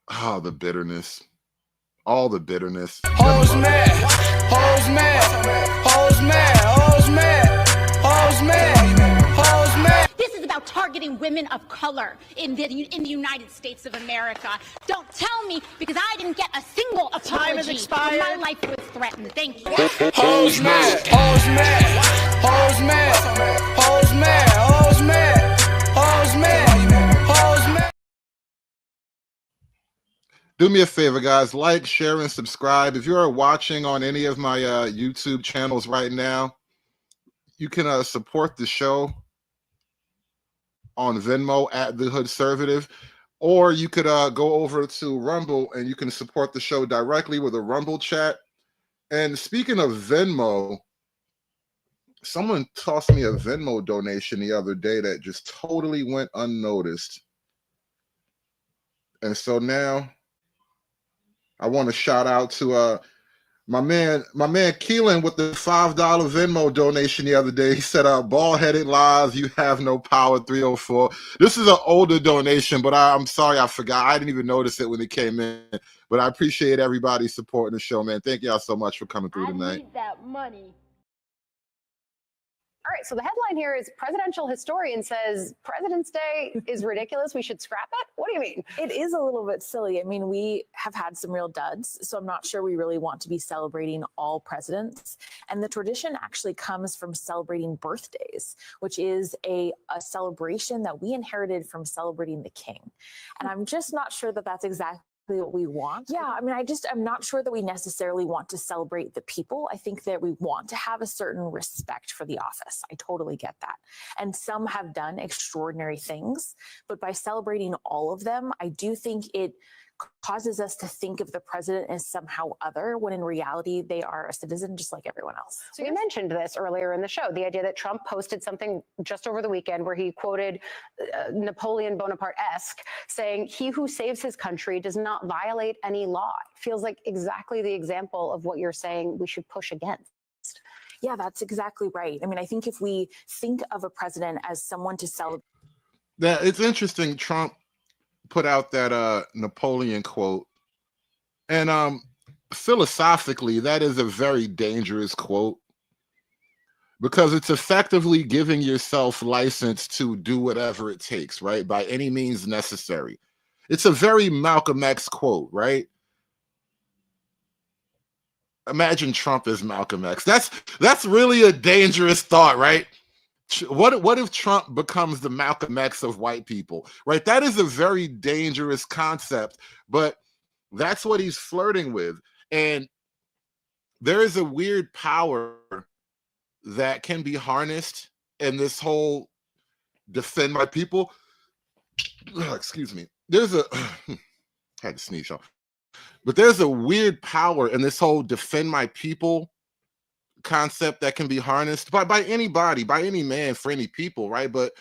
Oh, the bitterness. All the bitterness. Hoes mad, hoes mad, hoes mad, hoes mad, hoes mad, hoes mad. This is about targeting women of color in the United States of America. Don't tell me, because I didn't get a single apology. Time has expired. My life was threatened. Thank you. Hoes mad, hoes mad, hoes mad, hoes mad, hoes mad, hoes mad, hoes mad. Do me a favor, guys. Like, share, and subscribe. If you're watching on any of my YouTube channels right now, you can support the show on Venmo at The Hoodservative, or you could go over to Rumble and you can support the show directly with a Rumble chat. And speaking of Venmo, someone tossed me a Venmo donation the other day that just totally went unnoticed. And so now I want to shout out to my man Keelan with the $5 Venmo donation the other day. He said, bald-headed lies, you have no power, 304. This is an older donation, but I'm sorry I forgot. I didn't even notice it when it came in. But I appreciate everybody supporting the show, man. Thank y'all so much for coming through tonight. I need that money. All right, so the headline here is presidential historian says President's Day is ridiculous. We should scrap it. What do you mean? It is a little bit silly. I mean, we have had some real duds, so I'm not sure we really want to be celebrating all presidents. And the tradition actually comes from celebrating birthdays, which is a celebration that we inherited from celebrating the king. And I'm just not sure that that's exactly what we want. Yeah, I mean, I'm not sure that we necessarily want to celebrate the people. I think that we want to have a certain respect for the office. I totally get that. And some have done extraordinary things, but by celebrating all of them, I do think it causes us to think of the president as somehow other, when in reality, they are a citizen just like everyone else. So you mentioned this earlier in the show, the idea that Trump posted something just over the weekend where he quoted Napoleon Bonaparte-esque, saying, "He who saves his country does not violate any law." It feels like exactly the example of what you're saying we should push against. Yeah, that's exactly right. I mean, I think if we think of a president as someone to celebrate. It's interesting. Trump put out that Napoleon quote, and philosophically that is a very dangerous quote, because it's effectively giving yourself license to do whatever it takes, right, by any means necessary. It's a very Malcolm X quote, right? Imagine Trump as Malcolm X. That's really a dangerous thought, right? What if Trump becomes the Malcolm X of white people, right? That is a very dangerous concept, but that's what he's flirting with. And there is a weird power that can be harnessed in this whole defend my people. Excuse me. There's a, had to sneeze, y'all. But there's a weird power in this whole defend my people concept that can be harnessed by anybody, by any man, for any people, right? But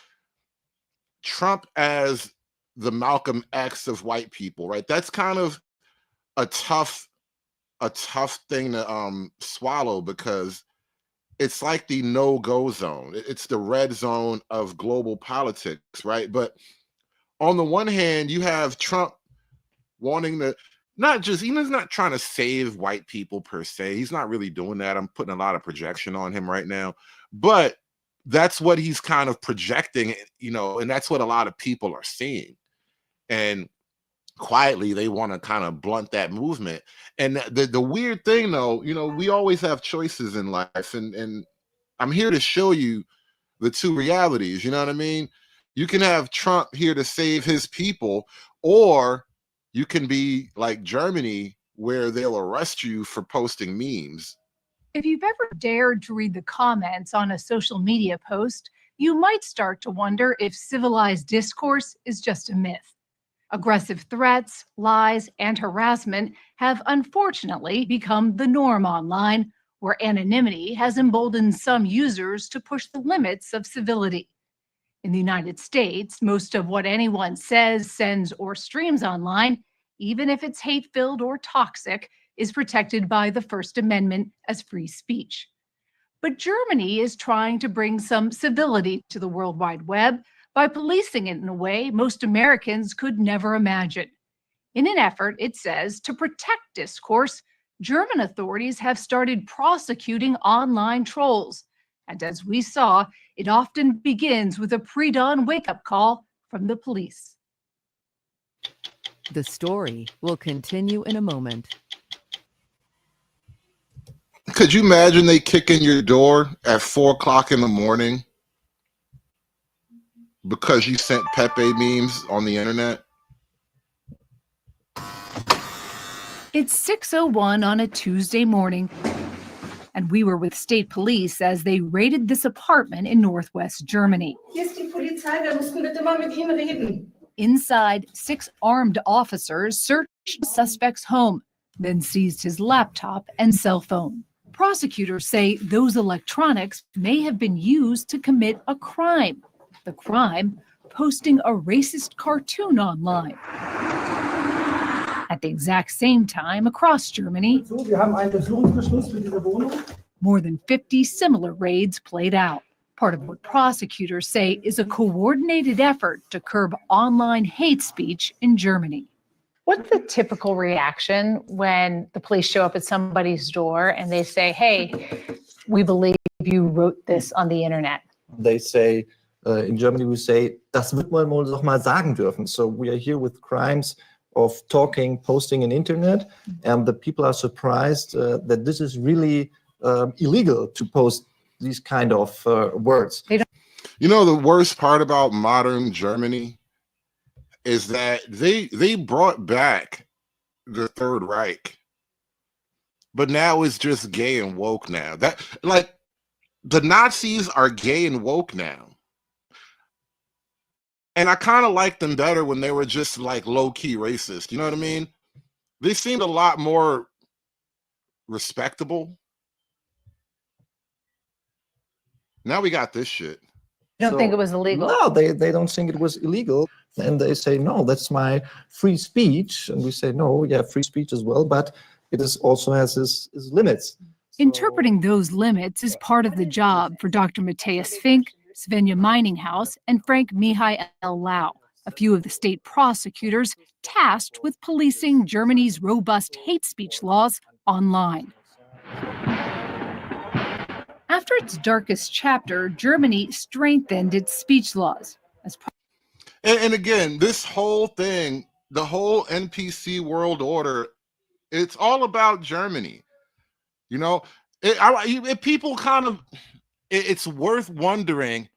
Trump as the Malcolm X of white people, right? That's kind of a tough thing to swallow, because it's like the no-go zone. It's the red zone of global politics, right? But on the one hand, you have Trump wanting to he's not trying to save white people per se. He's not really doing that. I'm putting a lot of projection on him right now, but that's what he's kind of projecting, and that's what a lot of people are seeing. And quietly, they want to kind of blunt that movement. And the weird thing, though, we always have choices in life, and I'm here to show you the two realities. You know what I mean? You can have Trump here to save his people, or you can be like Germany, where they'll arrest you for posting memes. If you've ever dared to read the comments on a social media post, you might start to wonder if civilized discourse is just a myth. Aggressive threats, lies, and harassment have unfortunately become the norm online, where anonymity has emboldened some users to push the limits of civility. In the United States, most of what anyone says, sends, or streams online, even if it's hate-filled or toxic, is protected by the First Amendment as free speech. But Germany is trying to bring some civility to the World Wide Web by policing it in a way most Americans could never imagine. In an effort, it says, to protect discourse, German authorities have started prosecuting online trolls. And as we saw, it often begins with a pre-dawn wake-up call from the police. The story will continue in a moment. Could you imagine they kick in your door at 4 o'clock in the morning because you sent Pepe memes on the internet? It's 6:01 on a Tuesday morning, and we were with state police as they raided this apartment in northwest Germany. Hier ist die Polizei, wir mussten bitte mal mit Ihnen reden. Inside, 6 armed officers searched the suspect's home, then seized his laptop and cell phone. Prosecutors say those electronics may have been used to commit a crime. The crime, posting a racist cartoon online. At the exact same time across Germany, more than 50 similar raids played out. Part of what prosecutors say is a coordinated effort to curb online hate speech in Germany. What's the typical reaction when the police show up at somebody's door and they say, hey, we believe you wrote this on the internet? They say, in Germany we say, das wird man wohl doch mal sagen dürfen. So we are here with crimes of talking, posting on internet, and the people are surprised that this is really illegal to post these kind of words. You know, the worst part about modern Germany is that they brought back the Third Reich, but now it's just gay and woke now. That, like, the Nazis are gay and woke now. And I kind of liked them better when they were just like low-key racist. You know what I mean? They seemed a lot more respectable. Now we got this shit. You don't think it was illegal? No, they don't think it was illegal. And they say, no, that's my free speech. And we say, no, yeah, free speech as well, but it is also has its limits. Interpreting those limits is part of the job for Dr. Matthias Fink, Svenja Meininghaus, and Frank Mihai Lau, a few of the state prosecutors tasked with policing Germany's robust hate speech laws online. After its darkest chapter, Germany strengthened its speech laws. And again, this whole thing, the whole NPC World Order, it's all about Germany. You know, people kind of, it's worth wondering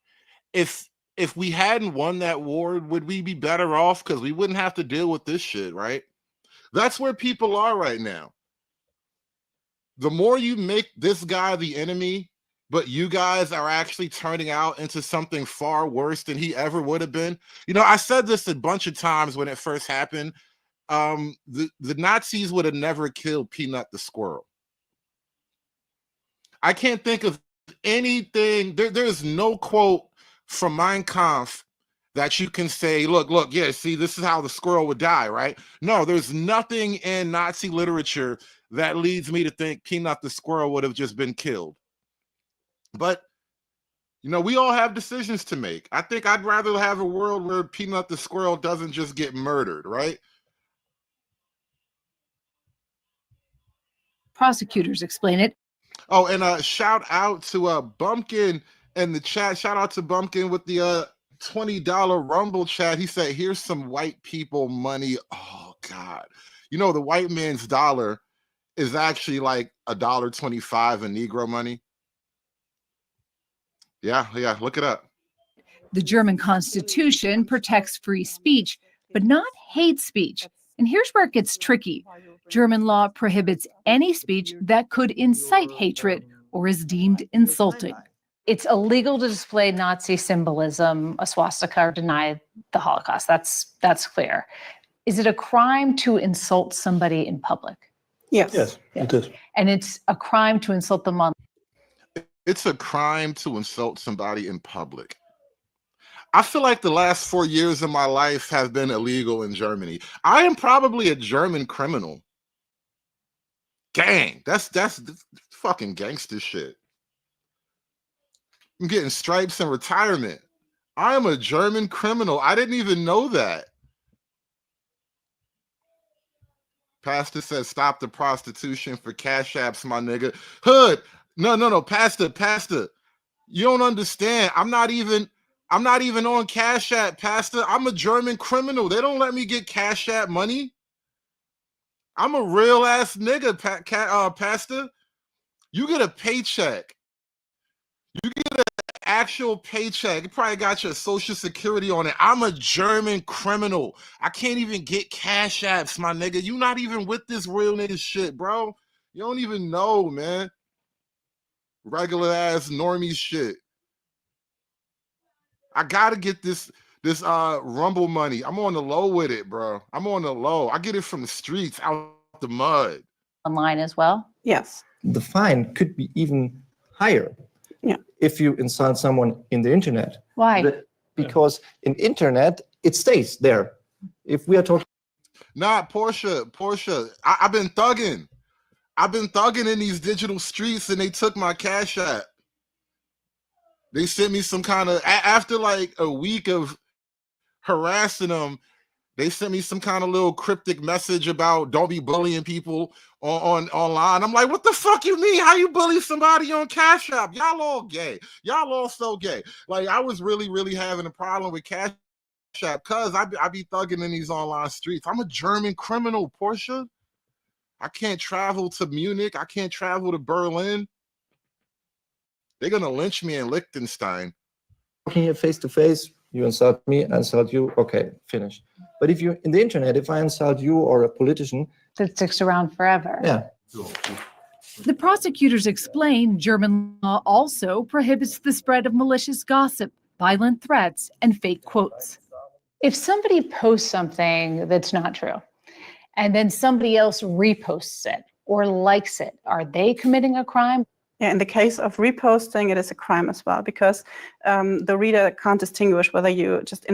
if we hadn't won that war, would we be better off? Because we wouldn't have to deal with this shit, right? That's where people are right now. The more you make this guy the enemy, but you guys are actually turning out into something far worse than he ever would have been. You know, I said this a bunch of times when it first happened. The Nazis would have never killed Peanut the squirrel. I can't think of anything. There's no quote from Mein Kampf that you can say, look, yeah, see, this is how the squirrel would die, right? No, there's nothing in Nazi literature that leads me to think Peanut the squirrel would have just been killed. But, you know, we all have decisions to make. I think I'd rather have a world where Peanut the squirrel doesn't just get murdered, right? Prosecutors explain it. Oh, and shout out to Bumpkin in the chat. Shout out to Bumpkin with the $20 Rumble chat. He said, here's some white people money. Oh, God. You know, the white man's dollar is actually like $1.25 in Negro money. Yeah, look it up. The German Constitution protects free speech, but not hate speech. And here's where it gets tricky. German law prohibits any speech that could incite hatred or is deemed insulting. It's illegal to display Nazi symbolism, a swastika, or deny the Holocaust. That's clear. Is it a crime to insult somebody in public? Yes. It is. And it's a crime to insult them on. It's a crime to insult somebody in public. I feel like the last 4 years of my life have been illegal in Germany. I am probably a German criminal. Gang, that's fucking gangster shit. I'm getting stripes and retirement. I am a German criminal. I didn't even know that. Pastor says, stop the prostitution for cash apps, my nigga. Hood, no, Pastor. You don't understand. I'm not even on Cash App, Pastor. I'm a German criminal. They don't let me get Cash App money. I'm a real ass nigga, Pastor. You get a paycheck. You get an actual paycheck. It probably got your social security on it. I'm a German criminal. I can't even get cash apps, my nigga. You not even with this real nigga shit, bro. You don't even know, man. Regular ass normie shit. I gotta get this Rumble money. I'm on the low with it, bro. I'm on the low. I get it from the streets, out the mud. Online as well? Yes. The fine could be even higher. Yeah. If you insult someone in the internet. Why? Because in internet, it stays there. If we are talking. Nah, Portia, I've been thugging. I've been thugging in these digital streets and they took my Cash App. They sent me some kind of, after like a week of harassing them, they sent me some kind of little cryptic message about don't be bullying people on online. I'm like, what the fuck you mean? How you bully somebody on Cash App? Y'all all gay. Y'all all so gay. Like, I was really, really having a problem with Cash App because I be thugging in these online streets. I'm a German criminal, Portia. I can't travel to Munich. I can't travel to Berlin. They're going to lynch me in Liechtenstein. Talking here face to face, you insult me, I insult you, okay, finish. But if you're in the internet, if I insult you or a politician, that sticks around forever. Yeah. The prosecutors explain German law also prohibits the spread of malicious gossip, violent threats, and fake quotes. If somebody posts something that's not true, and then somebody else reposts it or likes it, are they committing a crime? Yeah, in the case of reposting, it is a crime as well, because the reader can't distinguish whether you just...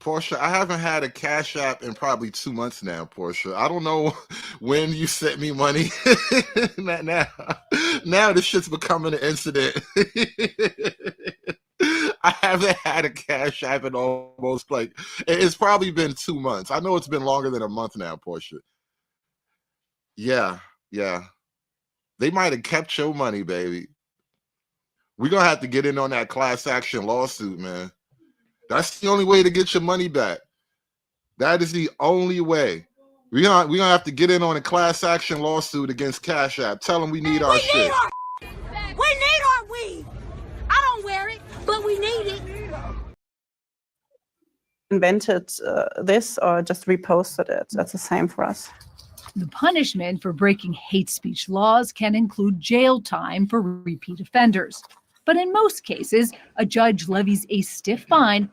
Portia, I haven't had a Cash App in probably 2 months now, Portia. I don't know when you sent me money. now this shit's becoming an incident. I haven't had a Cash App in almost like, it's probably been 2 months. I know it's been longer than a month now, Portia. Yeah. They might have kept your money, baby. We're going to have to get in on that class action lawsuit, man. That's the only way to get your money back. That is the only way. We're gonna have to get in on a class action lawsuit against Cash App. Tell them we need our shit. We need our weed. I don't wear it, but we need it. Invented this or just reposted it. That's the same for us. The punishment for breaking hate speech laws can include jail time for repeat offenders. But in most cases, a judge levies a stiff fine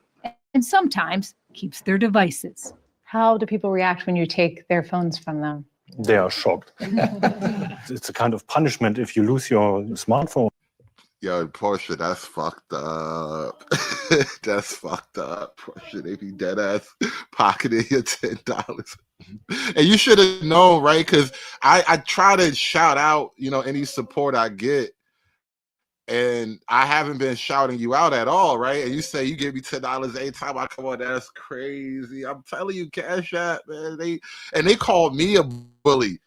and sometimes keeps their devices. How do people react when you take their phones from them? They are shocked. It's a kind of punishment if you lose your smartphone. Yo, Portia, that's fucked up. That's fucked up, Portia. They be dead ass pocketing your $10. And you should have known, right? Because I try to shout out, any support I get. And I haven't been shouting you out at all, right? And you say you give me $10 every time I come on. That's crazy. I'm telling you, Cash App, man. They called me a bully.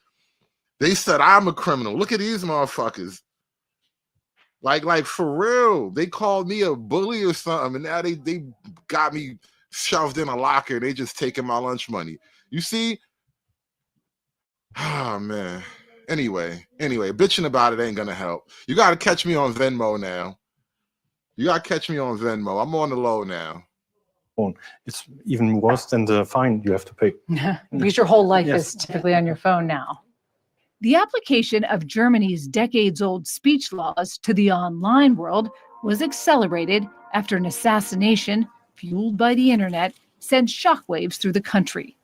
They said I'm a criminal. Look at these motherfuckers. Like for real. They called me a bully or something, and now they got me shoved in a locker. They just taking my lunch money. You see? Oh man. Anyway, bitching about it ain't gonna help. You gotta catch me on Venmo now. I'm on the low now. It's even worse than the fine you have to pay. Because your whole life is typically on your phone now. The application of Germany's decades-old speech laws to the online world was accelerated after an assassination fueled by the internet sent shockwaves through the country.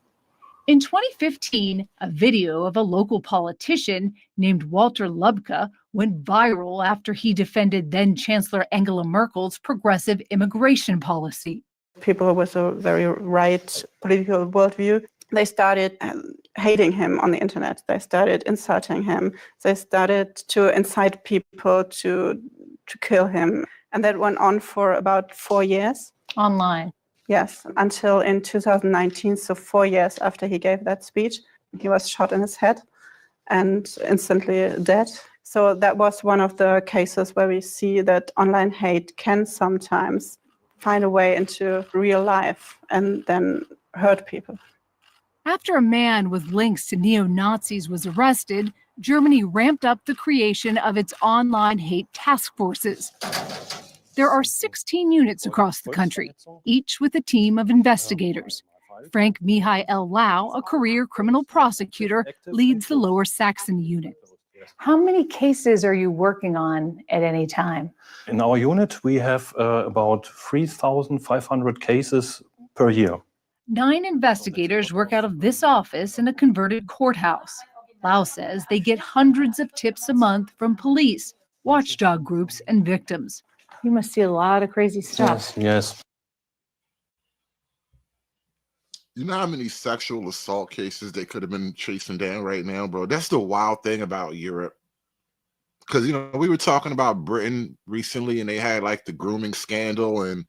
In 2015, a video of a local politician named Walter Lubka went viral after he defended then-Chancellor Angela Merkel's progressive immigration policy. People with a very right political worldview, they started hating him on the internet. They started insulting him. They started to incite people to kill him. And that went on for about 4 years. Online. Yes, until in 2019, so 4 years after he gave that speech, he was shot in his head and instantly dead. So that was one of the cases where we see that online hate can sometimes find a way into real life and then hurt people. After a man with links to neo-Nazis was arrested, Germany ramped up the creation of its online hate task forces. There are 16 units across the country, each with a team of investigators. Frank Michael Lau, a career criminal prosecutor, leads the Lower Saxony unit. How many cases are you working on at any time? In our unit, we have about 3,500 cases per year. 9 investigators work out of this office in a converted courthouse. Lau says they get hundreds of tips a month from police, watchdog groups, and victims. You must see a lot of crazy stuff. Yes. You know how many sexual assault cases they could have been chasing down right now, bro? That's the wild thing about Europe. Because, you know, we were talking about Britain recently, and they had like the grooming scandal, and,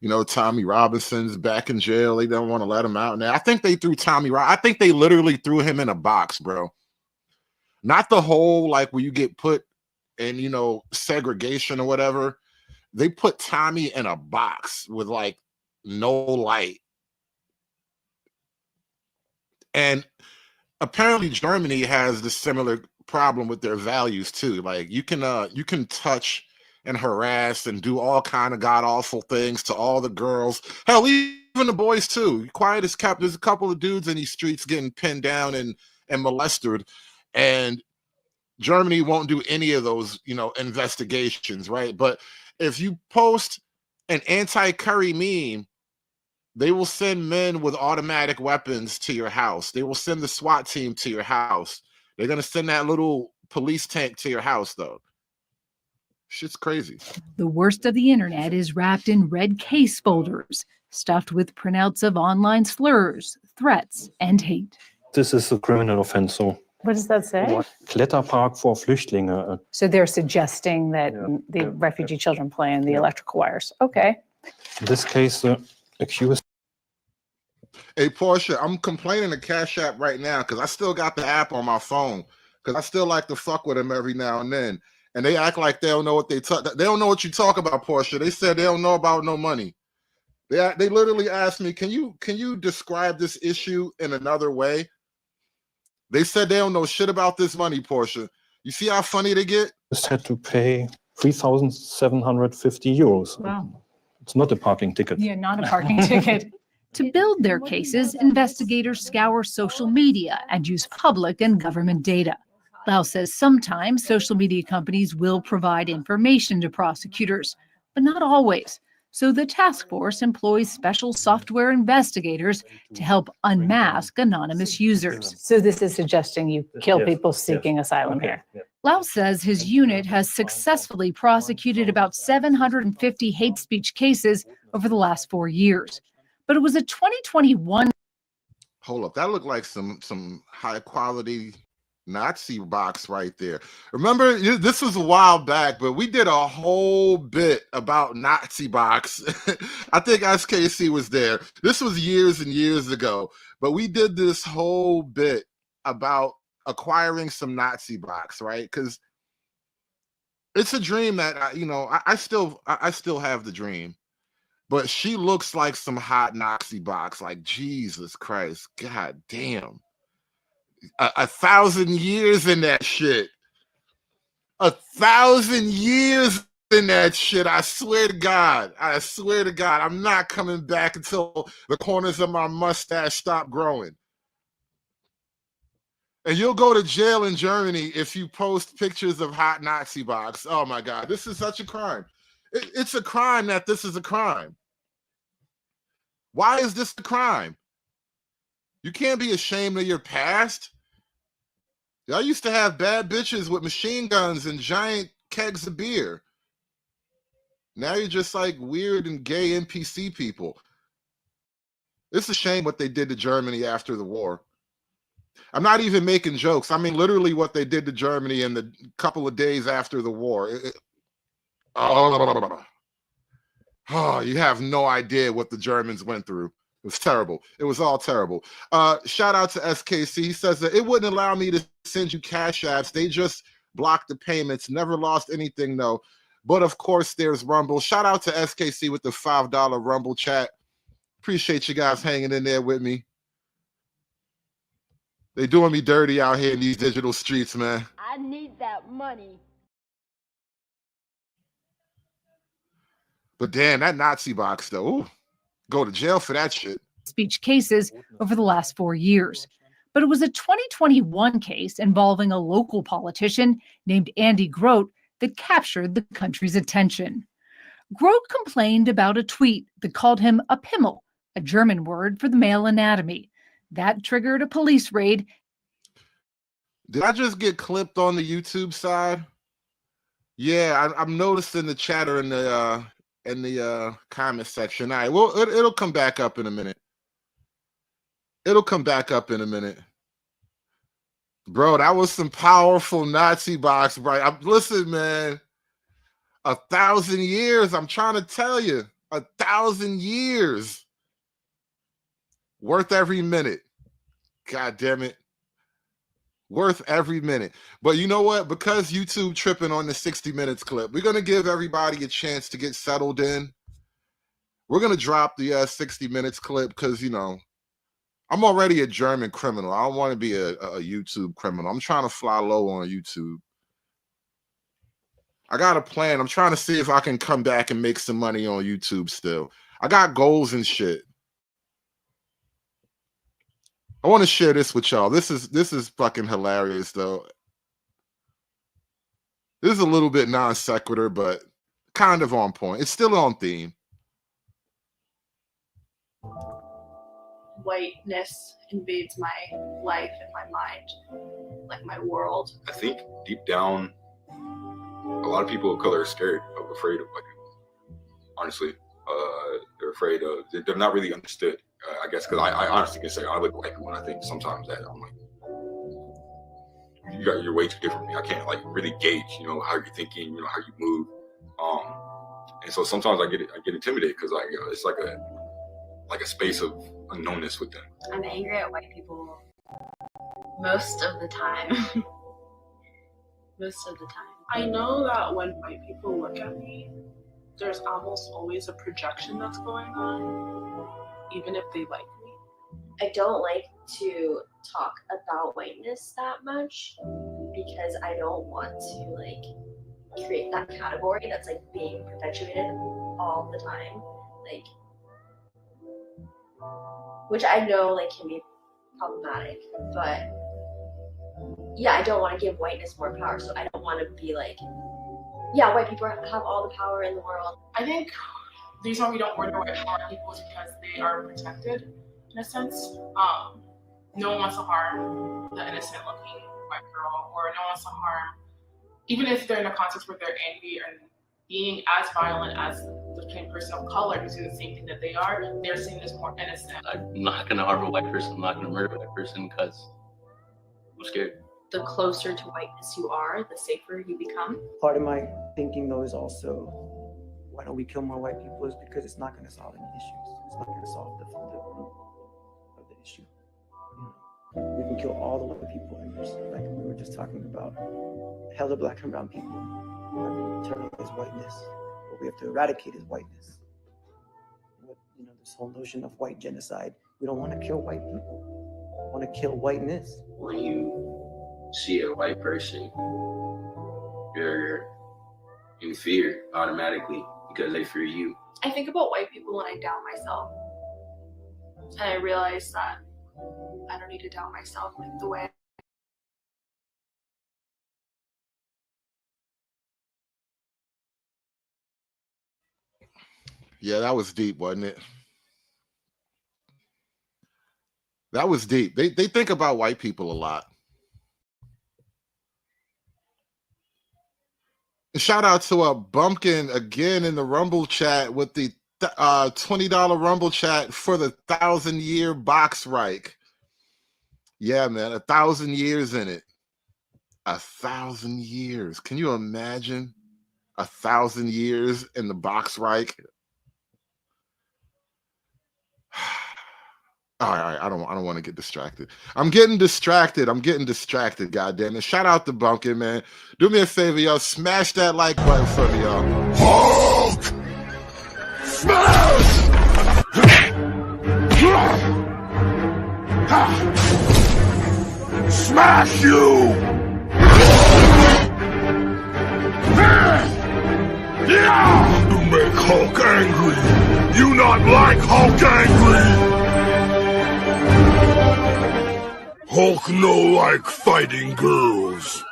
you know, Tommy Robinson's back in jail. They don't want to let him out now. I think they threw I think they literally threw him in a box, bro. Not the whole, like, where you get put in, you know, segregation or whatever. They put Tommy in a box with, like, no light. And apparently Germany has the similar problem with their values too. Like you can touch and harass and do all kind of god awful things to all the girls. Hell, even the boys too. Quiet as kept. There's a couple of dudes in these streets getting pinned down and molested, and Germany won't do any of those, you know, investigations, right? But if you post an anti-Curry meme, they will send men with automatic weapons to your house. They will send the SWAT team to your house. They're going to send that little police tank to your house, though. Shit's crazy. The worst of the internet is wrapped in red case folders, stuffed with printouts of online slurs, threats, and hate. This is a criminal offense. So What does that say? Kletterpark for Flüchtlinge. So they're suggesting that the refugee children play in the electrical wires. Okay. In this case, the accused. Hey, Portia, I'm complaining to Cash App right now because I still got the app on my phone because I still like to fuck with them every now and then. And they act like they don't know what they don't know what you talk about, Portia. They said they don't know about no money. They literally asked me, can you describe this issue in another way? They said they don't know shit about this money, Portia. You see how funny they get? Just had to pay 3,750 euros. Wow. It's not a parking ticket. Yeah, not a parking ticket. To build their cases, investigators scour social media and use public and government data. Lau says sometimes social media companies will provide information to prosecutors, but not always. So the task force employs special software investigators to help unmask anonymous users. So this is suggesting you kill people seeking asylum here. Lau says his unit has successfully prosecuted about 750 hate speech cases over the last 4 years. But it was a 2021. Hold up, that looked like some high quality Nazi box right there. Remember, this was a while back, but we did a whole bit about Nazi box. I think SKC was there. This was years and years ago, but we did this whole bit about acquiring some Nazi box, right? Because it's a dream that I still have the dream. But she looks like some hot Nazi box. Like, Jesus Christ. God damn. 1,000 years in that shit. 1,000 years in that shit. I swear to God. I swear to God. I'm not coming back until the corners of my mustache stop growing. And you'll go to jail in Germany if you post pictures of hot Nazi box. Oh, my God. This is such a crime. It's a crime that this is a crime. Why is this a crime? You can't be ashamed of your past. Y'all used to have bad bitches with machine guns and giant kegs of beer. Now you're just like weird and gay NPC people. It's a shame what they did to Germany after the war. I'm not even making jokes. I mean, literally what they did to Germany in the couple of days after the war. Oh, you have no idea what the Germans went through. It was terrible. It was all terrible. Shout out to SKC. He says that it wouldn't allow me to send you cash apps. They just blocked the payments. Never lost anything, though. But of course, there's Rumble. Shout out to SKC with the $5 Rumble chat. Appreciate you guys hanging in there with me. They doing me dirty out here in these digital streets, man. I need that money. But damn, that Nazi box though, ooh, go to jail for that shit. Speech cases over the last 4 years. But it was a 2021 case involving a local politician named Andy Grote that captured the country's attention. Grote complained about a tweet that called him a Pimmel, a German word for the male anatomy. That triggered a police raid. Did I just get clipped on the YouTube side? Yeah, I'm noticing the chatter in the comment section. All right, well, it'll come back up in a minute. It'll come back up in a minute. Bro, that was some powerful Nazi box, right? Listen, man. 1,000 years, I'm trying to tell you. 1,000 years. Worth every minute. God damn it. Worth every minute. But you know what? Because YouTube tripping on the 60 minutes clip, we're going to give everybody a chance to get settled in. We're going to drop the 60 minutes clip because, you know, I'm already a German criminal. I don't want to be a YouTube criminal. I'm trying to fly low on YouTube. I got a plan. I'm trying to see if I can come back and make some money on YouTube still. I got goals and shit. I want to share this with y'all. This is fucking hilarious though. This is a little bit non sequitur, but kind of on point. It's still on theme. Whiteness invades my life and my mind, like my world. I think deep down, a lot of people of color are scared of, afraid of white people. Honestly, they're afraid of. They're not really understood. I guess because I honestly can say I look at white people and I think sometimes that I'm like, you're way too different from me. I can't like really gauge, you know, how you're thinking, you know, how you move. And so sometimes I get intimidated because like it's like a space of unknownness with them. I'm angry at white people most of the time. Most of the time. I know that when white people look at me, there's almost always a projection that's going on, even if they like me. I don't like to talk about whiteness that much because I don't want to like create that category that's like being perpetuated all the time, like, which I know like can be problematic, but yeah, I don't want to give whiteness more power, so I don't want to be like, yeah, white people have all the power in the world. I think the reason why we don't murder white people is because they are protected, in a sense. No one wants to harm the innocent looking white girl, or no one wants to harm, even if they're in a context where they're angry and being as violent as the same person of color who's doing the same thing that they are, they're seen as more innocent. I'm not gonna harm a white person, I'm not gonna murder a white person because I'm scared. The closer to whiteness you are, the safer you become. Part of my thinking though is also, why don't we kill more white people, is because it's not going to solve any issues. It's not going to solve the root of the issue. You know, we can kill all the white people, and there's, like we were just talking about, hella black and brown people have internalized whiteness. What we have to eradicate is whiteness. You know, this whole notion of white genocide. We don't want to kill white people. We want to kill whiteness. When you see a white person, you're in fear automatically because they fear you. I think about white people when I doubt myself. And I realize that I don't need to doubt myself like the way Yeah, that was deep, wasn't it? That was deep. They think about white people a lot. Shout out to Bumpkin again in the Rumble chat with the $20 Rumble chat for the 1,000-year box Reich. Yeah, man, 1,000 years in it. 1,000 years. Can you imagine 1,000 years in the box Reich? All right, I don't want to get distracted. I'm getting distracted. God damn it. Shout out to Bumpkin, man. Do me a favor, y'all. Smash that like button for me, y'all. Hulk! Smash! Smash you! Yeah! make Hulk angry. You not like Hulk angry. Hulk no like fighting girls.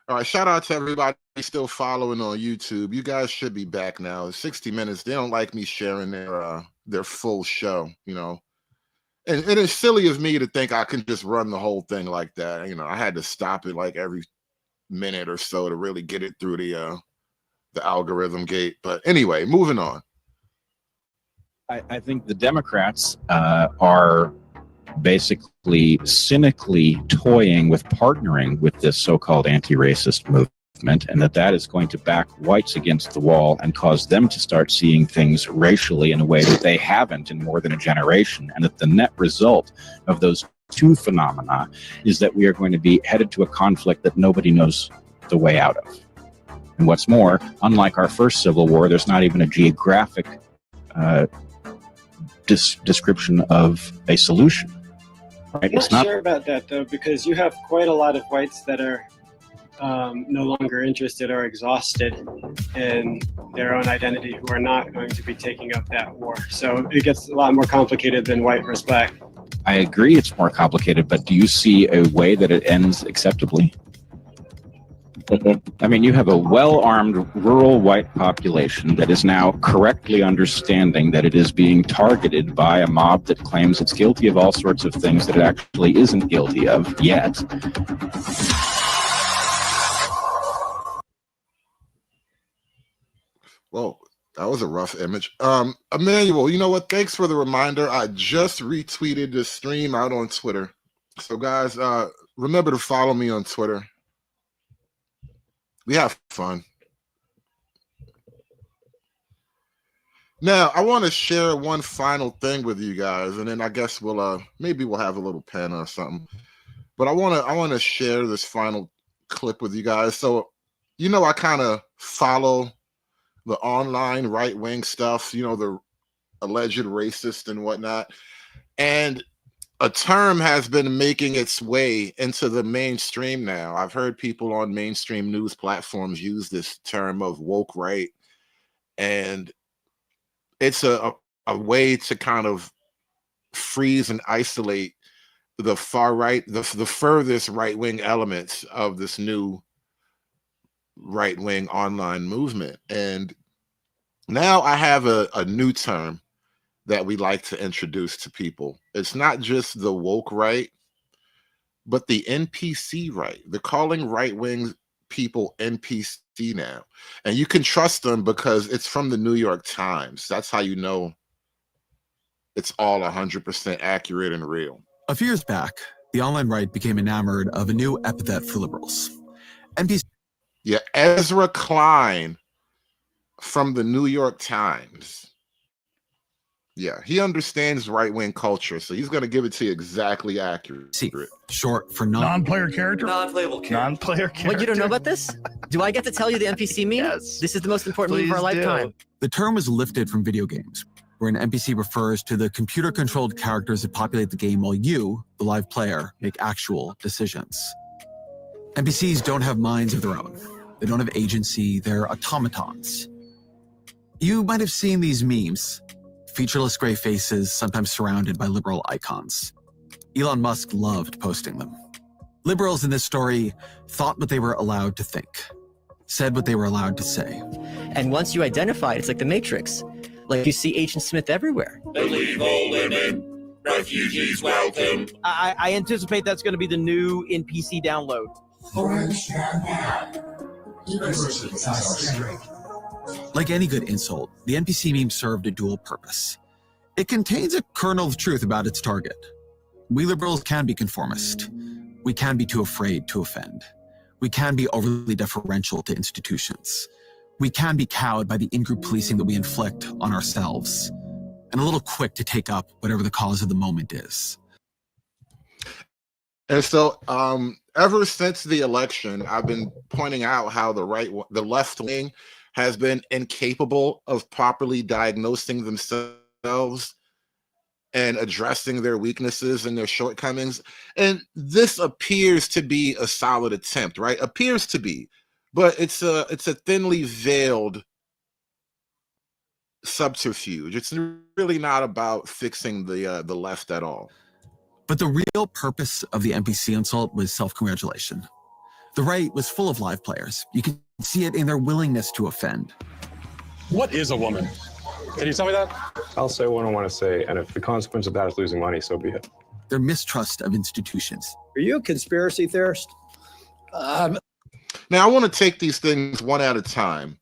All right, shout out to everybody still following on YouTube. You guys should be back now. 60 Minutes, they don't like me sharing their full show, you know. And it's silly of me to think I can just run the whole thing like that. You know, I had to stop it like every minute or so to really get it through the algorithm gate. But anyway, moving on. I think the Democrats are basically cynically toying with partnering with this so-called anti-racist movement, and that is going to back whites against the wall and cause them to start seeing things racially in a way that they haven't in more than a generation, and that the net result of those two phenomena is that we are going to be headed to a conflict that nobody knows the way out of. And what's more, unlike our first Civil War, there's not even a geographic description of a solution. Right? I'm not sure about that, though, because you have quite a lot of whites that are no longer interested or exhausted in their own identity who are not going to be taking up that war. So it gets a lot more complicated than white versus black. I agree it's more complicated, but do you see a way that it ends acceptably? I mean, you have a well-armed rural white population that is now correctly understanding that it is being targeted by a mob that claims it's guilty of all sorts of things that it actually isn't guilty of yet. Whoa, that was a rough image. Emmanuel, you know what? Thanks for the reminder. I just retweeted the stream out on Twitter. So guys, remember to follow me on Twitter. We have fun. Now, I want to share one final thing with you guys, and then I guess we'll maybe we'll have a little pen or something. But I want to share this final clip with you guys. So, you know, I kind of follow the online right-wing stuff, you know, the alleged racist and whatnot. And a term has been making its way into the mainstream now. I've heard people on mainstream news platforms use this term of woke right. And it's a way to kind of freeze and isolate the far right, the furthest right-wing elements of this new right-wing online movement. And now I have a new term that we like to introduce to people. It's not just the woke right, but the NPC right. They're calling right-wing people NPC now. And you can trust them because it's from the New York Times. That's how you know it's all 100% accurate and real. A few years back, the online right became enamored of a new epithet for liberals. NPC. Yeah, Ezra Klein from the New York Times. Yeah, he understands right-wing culture, so he's going to give it to you exactly accurate. Short for Non-player character? Non-playable character. Non-player character. What, you don't know about this? Do I get to tell you the NPC meme? Yes. This is the most important meme of our lifetime. The term was lifted from video games, where an NPC refers to the computer-controlled characters that populate the game while you, the live player, make actual decisions. NPCs don't have minds of their own. They don't have agency. They're automatons. You might have seen these memes. Featureless gray faces, sometimes surrounded by liberal icons. Elon Musk loved posting them. Liberals in this story thought what they were allowed to think, said what they were allowed to say. And once you identify it, it's like the Matrix. Like you see Agent Smith everywhere. Believe all women. Refugees welcome. I anticipate that's going to be the new NPC download. Like any good insult, the NPC meme served a dual purpose. It contains a kernel of truth about its target. We liberals can be conformist. We can be too afraid to offend. We can be overly deferential to institutions. We can be cowed by the in-group policing that we inflict on ourselves, and a little quick to take up whatever the cause of the moment is. And so, ever since the election, I've been pointing out how the left wing has been incapable of properly diagnosing themselves and addressing their weaknesses and their shortcomings. And this appears to be a solid attempt, right? Appears to be. But it's a thinly veiled subterfuge. It's really not about fixing the left at all. But the real purpose of the NPC insult was self-congratulation. The right was full of live players. You can see it in their willingness to offend. What is a woman? Can you tell me that? I'll say what I want to say, and if the consequence of that is losing money, so be it. Their mistrust of institutions. Are you a conspiracy theorist? Now, I want to take these things one at a time.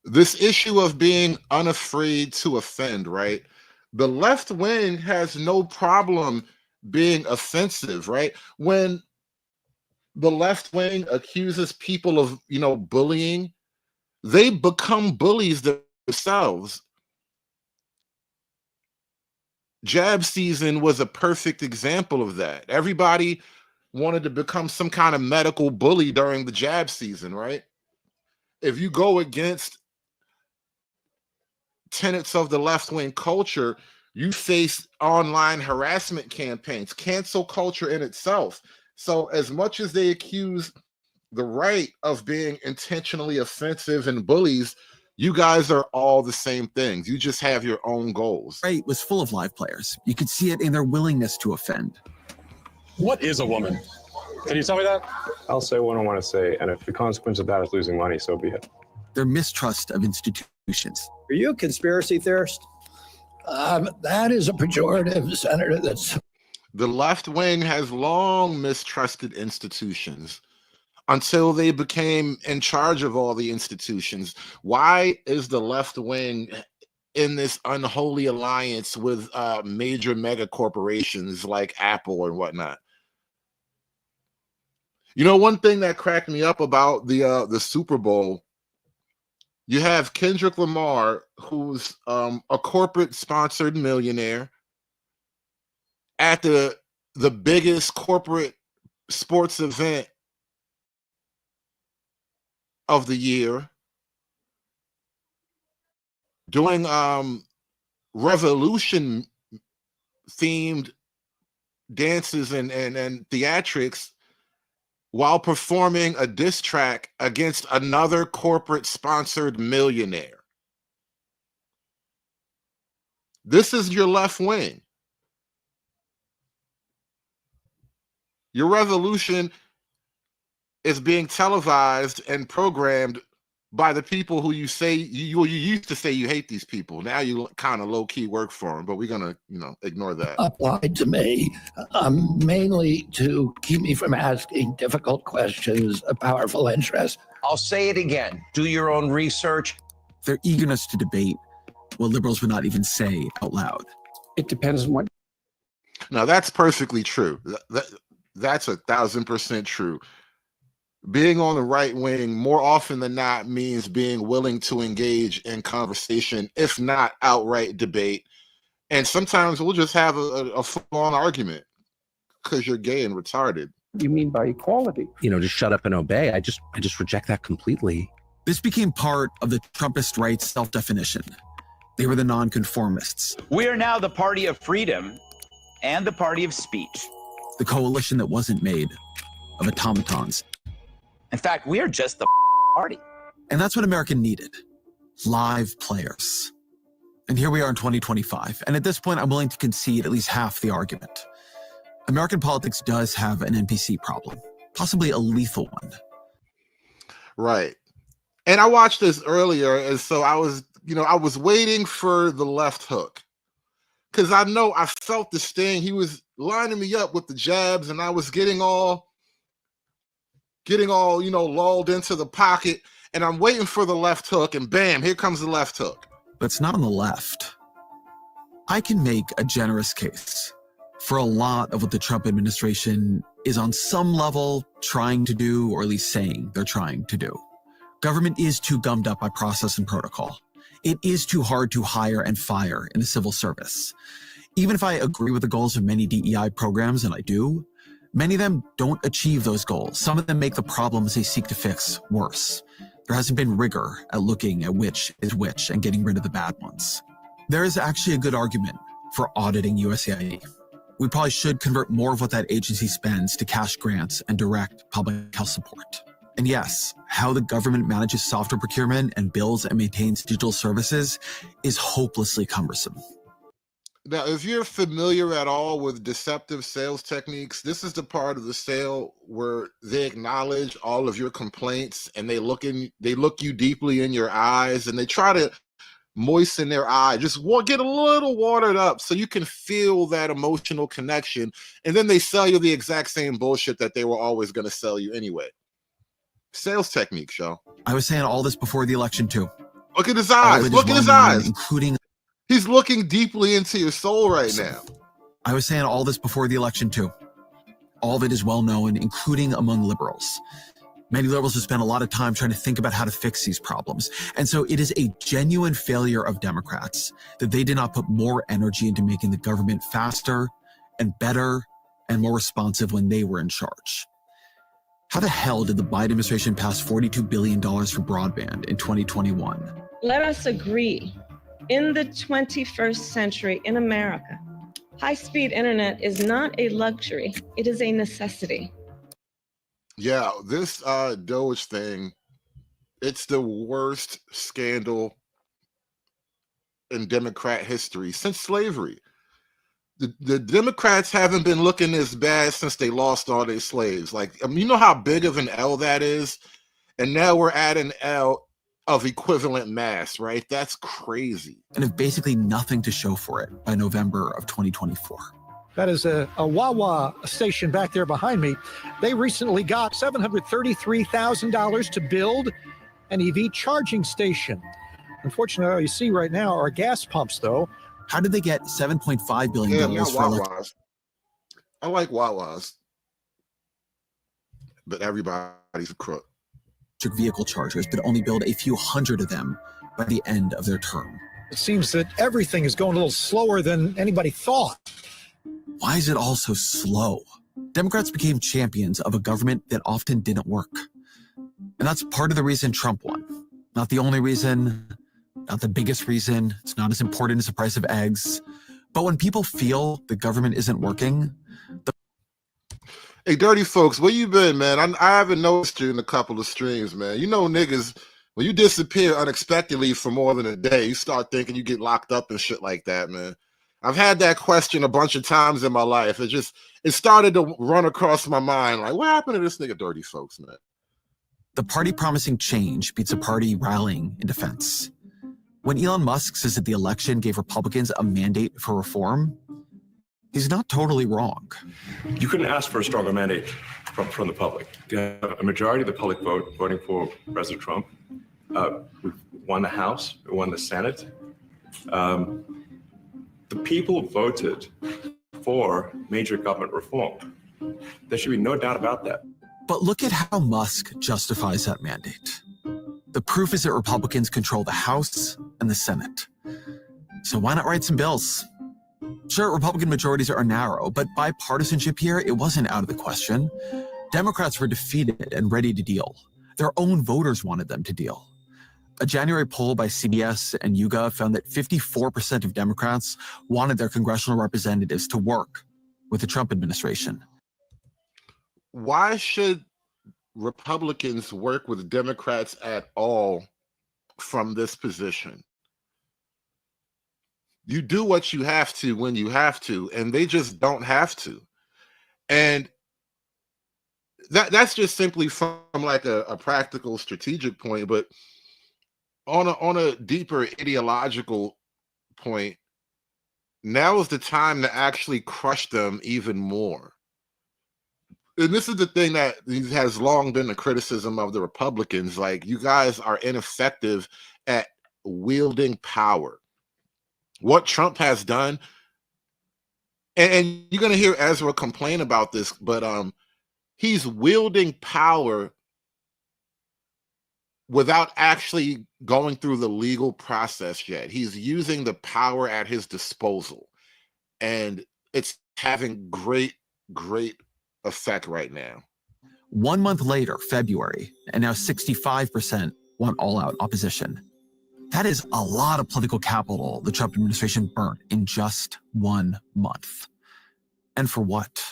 This issue of being unafraid to offend, right? The left wing has no problem being offensive, right? When the left wing accuses people of, bullying, they become bullies themselves. Jab season was a perfect example of that. Everybody wanted to become some kind of medical bully during the jab season, right? If you go against tenets of the left-wing culture, you face online harassment campaigns, cancel culture in itself. So as much as they accuse the right of being intentionally offensive and bullies, you guys are all the same things. You just have your own goals. Right was full of live players. You could see it in their willingness to offend. What is a woman? Can you tell me that? I'll say what I want to say, and if the consequence of that is losing money, so be it. Their mistrust of institutions. Are you a conspiracy theorist? That is a pejorative, Senator. That's the left wing has long mistrusted institutions until they became in charge of all the institutions. Why is the left wing in this unholy alliance with major mega corporations like Apple and whatnot? One thing that cracked me up about the Super Bowl, you have Kendrick Lamar, who's a corporate sponsored millionaire, at the biggest corporate sports event of the year, doing revolution themed dances and theatrics while performing a diss track against another corporate sponsored millionaire. This is your left wing. Your revolution is being televised and programmed by the people who you say you used to say you hate these people. Now you kind of low-key work for them, but we're gonna ignore that. applied to me, mainly to keep me from asking difficult questions of powerful interests. I'll say it again. Do your own research. Their eagerness to debate what liberals would not even say out loud. It depends on what. Now that's perfectly true. That's 1,000% true. Being on the right wing more often than not means being willing to engage in conversation, if not outright debate. And sometimes we'll just have a full-on argument because you're gay and retarded. You mean by equality? Just shut up and obey. I just reject that completely. This became part of the Trumpist right's self-definition. They were the nonconformists. We are now the party of freedom and the party of speech. The coalition that wasn't made of automatons. In fact, we are just the party. And that's what America needed. Live players. And here we are in 2025. And at this point, I'm willing to concede at least half the argument. American politics does have an NPC problem, possibly a lethal one. Right. And I watched this earlier, and so I was waiting for the left hook. Because I felt the sting. He was lining me up with the jabs, and I was getting all lulled into the pocket, and I'm waiting for the left hook, and bam, here comes the left hook. But it's not on the left. I can make a generous case for a lot of what the Trump administration is on some level trying to do, or at least saying they're trying to do. Government is too gummed up by process and protocol. It is too hard to hire and fire in the civil service. Even if I agree with the goals of many DEI programs, and I do, many of them don't achieve those goals. Some of them make the problems they seek to fix worse. There hasn't been rigor at looking at which is which and getting rid of the bad ones. There is actually a good argument for auditing USAID. We probably should convert more of what that agency spends to cash grants and direct public health support. And yes, how the government manages software procurement and builds and maintains digital services is hopelessly cumbersome. Now, if you're familiar at all with deceptive sales techniques, this is the part of the sale where they acknowledge all of your complaints and they look you deeply in your eyes and they try to moisten their eye, just get a little watered up so you can feel that emotional connection. And then they sell you the exact same bullshit that they were always going to sell you anyway. Sales techniques, yo. I was saying all this before the election too. Look at his eyes. Look at his eyes. Including, he's looking deeply into your soul right now. I was saying all this before the election too. All of it is well known, including among liberals. Many liberals have spent a lot of time trying to think about how to fix these problems. And so it is a genuine failure of Democrats that they did not put more energy into making the government faster and better and more responsive when they were in charge. How the hell did the Biden administration pass $42 billion for broadband in 2021? Let us agree, in the 21st century in America, high-speed internet is not a luxury, it is a necessity. Yeah, this Doge thing, it's the worst scandal in Democrat history since slavery. The Democrats haven't been looking this bad since they lost all their slaves. Like, I mean, you know how big of an L that is? And now we're at an L of equivalent mass, right? That's crazy. And have basically nothing to show for it by November of 2024. That is a Wawa station back there behind me. They recently got $733,000 to build an EV charging station. Unfortunately, all you see right now are gas pumps, though. How did they get $7.5 billion for Wawas? I like Wawas, but everybody's a crook. Electric vehicle chargers, but only build a few hundred of them by the end of their term. It seems that everything is going a little slower than anybody thought. Why is it all so slow? Democrats became champions of a government that often didn't work. And that's part of the reason Trump won. Not the only reason, not the biggest reason. It's not as important as the price of eggs. But when people feel the government isn't working... Hey, dirty folks, where you been, man? I haven't noticed you in a couple of streams, man. You know niggas, when you disappear unexpectedly for more than a day, you start thinking you get locked up and shit like that, man. I've had that question a bunch of times in my life. It started to run across my mind, like, what happened to this nigga dirty folks, man? The party promising change beats a party rallying in defense. When Elon Musk says that the election gave Republicans a mandate for reform, he's not totally wrong. You couldn't ask for a stronger mandate from the public. You have a majority of the public voting for President Trump. We won the House, we won the Senate. The people voted for major government reform. There should be no doubt about that. But look at how Musk justifies that mandate. The proof is that Republicans control the House and the Senate. So why not write some bills? Sure, Republican majorities are narrow, but bipartisanship here, it wasn't out of the question. Democrats were defeated and ready to deal. Their own voters wanted them to deal. A January poll by CBS and YouGov found that 54% of Democrats wanted their congressional representatives to work with the Trump administration. Why should Republicans work with Democrats at all from this position? You do what you have to when you have to, and they just don't have to. And that's just simply from like a practical strategic point, but on a deeper ideological point, now is the time to actually crush them even more. And this is the thing that has long been the criticism of the Republicans. Like, you guys are ineffective at wielding power. What Trump has done, and you're going to hear Ezra complain about this, but he's wielding power without actually going through the legal process yet. He's using the power at his disposal, and it's having great effect right now. 1 month later, February, and now 65% want all-out opposition. That is a lot of political capital the Trump administration burnt in just 1 month. And for what?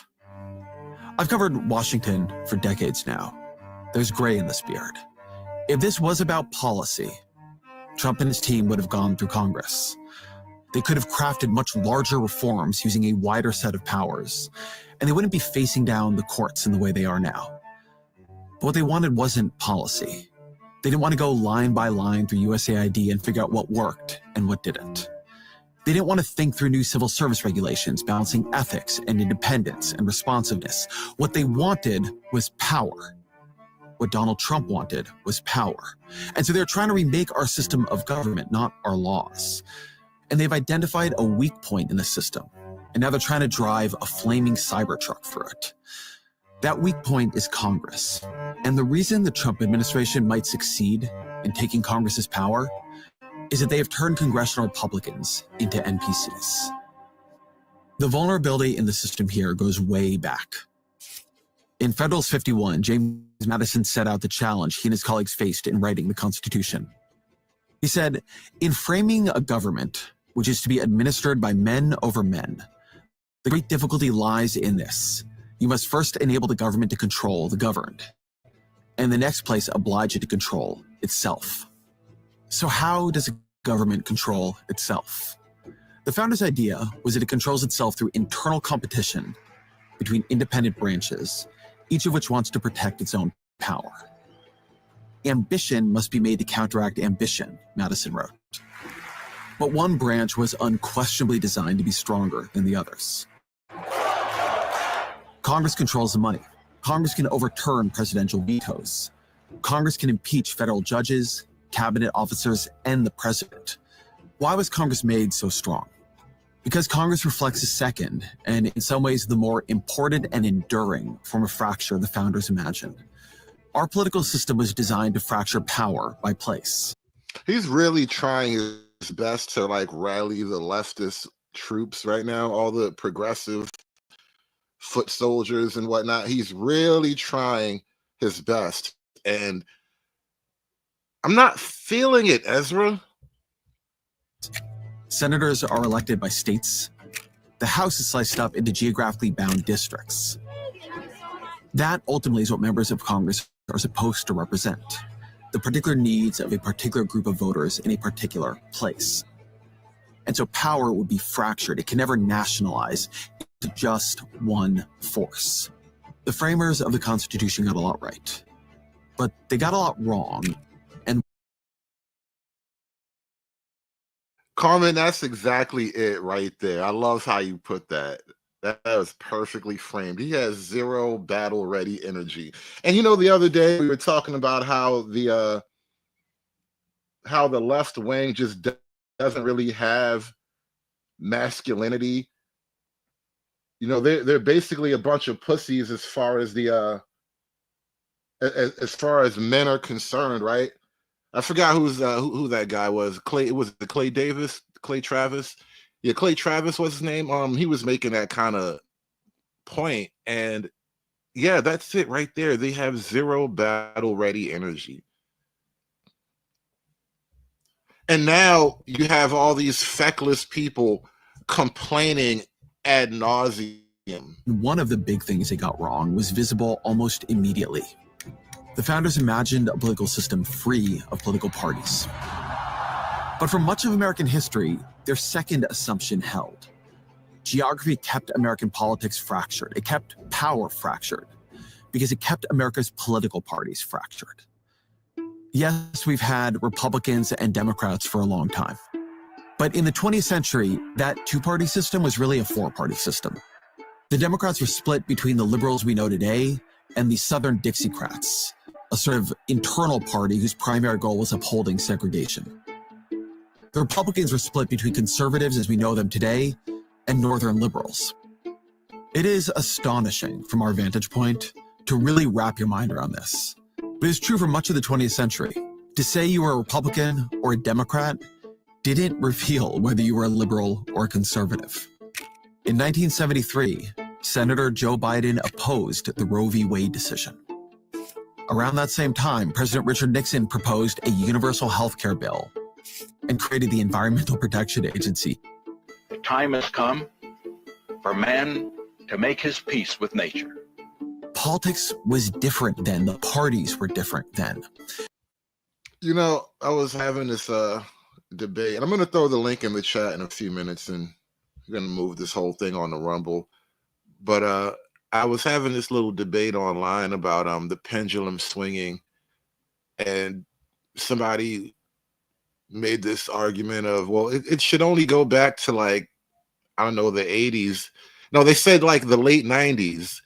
I've covered Washington for decades now. There's gray in this beard. If this was about policy, Trump and his team would have gone through Congress. They could have crafted much larger reforms using a wider set of powers, and they wouldn't be facing down the courts in the way they are now. But what they wanted wasn't policy. They didn't want to go line by line through USAID and figure out what worked and what didn't. They didn't want to think through new civil service regulations, balancing ethics and independence and responsiveness. What they wanted was power. What Donald Trump wanted was power. And so they're trying to remake our system of government, not our laws. And they've identified a weak point in the system. And now they're trying to drive a flaming Cybertruck through it. That weak point is Congress. And the reason the Trump administration might succeed in taking Congress's power is that they have turned congressional Republicans into NPCs. The vulnerability in the system here goes way back. In Federalist 51, James Madison set out the challenge he and his colleagues faced in writing the Constitution. He said, "In framing a government which is to be administered by men over men, the great difficulty lies in this. You must first enable the government to control the governed, and in the next place oblige it to control itself." So how does a government control itself? The founders' idea was that it controls itself through internal competition between independent branches, each of which wants to protect its own power. Ambition must be made to counteract ambition, Madison wrote. But one branch was unquestionably designed to be stronger than the others. Congress controls the money. Congress can overturn presidential vetoes. Congress can impeach federal judges, cabinet officers, and the president. Why was Congress made so strong? Because Congress reflects a second, and in some ways the more important and enduring form of fracture the founders imagined. Our political system was designed to fracture power by place. He's really trying his best to like rally the leftist troops right now, all the progressive foot soldiers and whatnot. He's really trying his best. And I'm not feeling it, Ezra. Senators are elected by states. The House is sliced up into geographically bound districts. That ultimately is what members of Congress are supposed to represent, the particular needs of a particular group of voters in a particular place. And so power would be fractured. It can never nationalize into just one force. The framers of the Constitution got a lot right, but they got a lot wrong. And Carmen, that's exactly it right there. I love how you put that. That was perfectly framed. He has zero battle-ready energy. And you know, the other day we were talking about how the left wing just doesn't really have masculinity. You know, they're basically a bunch of pussies as far as the as far as men are concerned, right? I forgot who that guy was. Clay Travis. Yeah, Clay Travis was his name. He was making that kind of point, and yeah, that's it right there. They have zero battle-ready energy. And now you have all these feckless people complaining ad nauseum. one of the big things they got wrong was visible almost immediately. The founders imagined a political system free of political parties. But for much of American history, their second assumption held. Geography kept American politics fractured. It kept power fractured because it kept America's political parties fractured. Yes, we've had Republicans and Democrats for a long time. But in the 20th century, that two-party system was really a four-party system. The Democrats were split between the liberals we know today and the Southern Dixiecrats, a sort of internal party whose primary goal was upholding segregation. The Republicans were split between conservatives as we know them today and Northern liberals. It is astonishing from our vantage point to really wrap your mind around this. But it's true for much of the 20th century. To say you were a Republican or a Democrat didn't reveal whether you were a liberal or a conservative. In 1973, Senator Joe Biden opposed the Roe v. Wade decision. Around that same time, President Richard Nixon proposed a universal health care bill and created the Environmental Protection Agency. The time has come for man to make his peace with nature. Politics was different then. The parties were different then. You know, I was having this debate, and I'm going to throw the link in the chat in a few minutes, and we're going to move this whole thing on the Rumble. But I was having this little debate online about the pendulum swinging, and somebody made this argument of, well, it should only go back to, like, I don't know, the 80s. No, they said like the late 90s.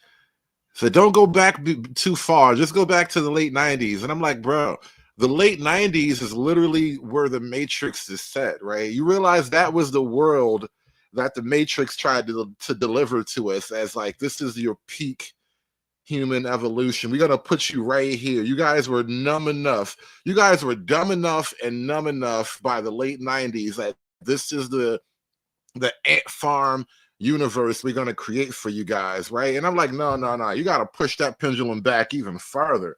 So don't go back too far. Just go back to the late 90s. And I'm like, bro, the late 90s is literally where the Matrix is set, right? You realize that was the world that the Matrix tried to deliver to us as like, this is your peak human evolution. We're going to put you right here. You guys were numb enough. You guys were dumb enough and numb enough by the late 90s that this is the ant farm universe we're going to create for you guys, right? And I'm like, no, you got to push that pendulum back even farther.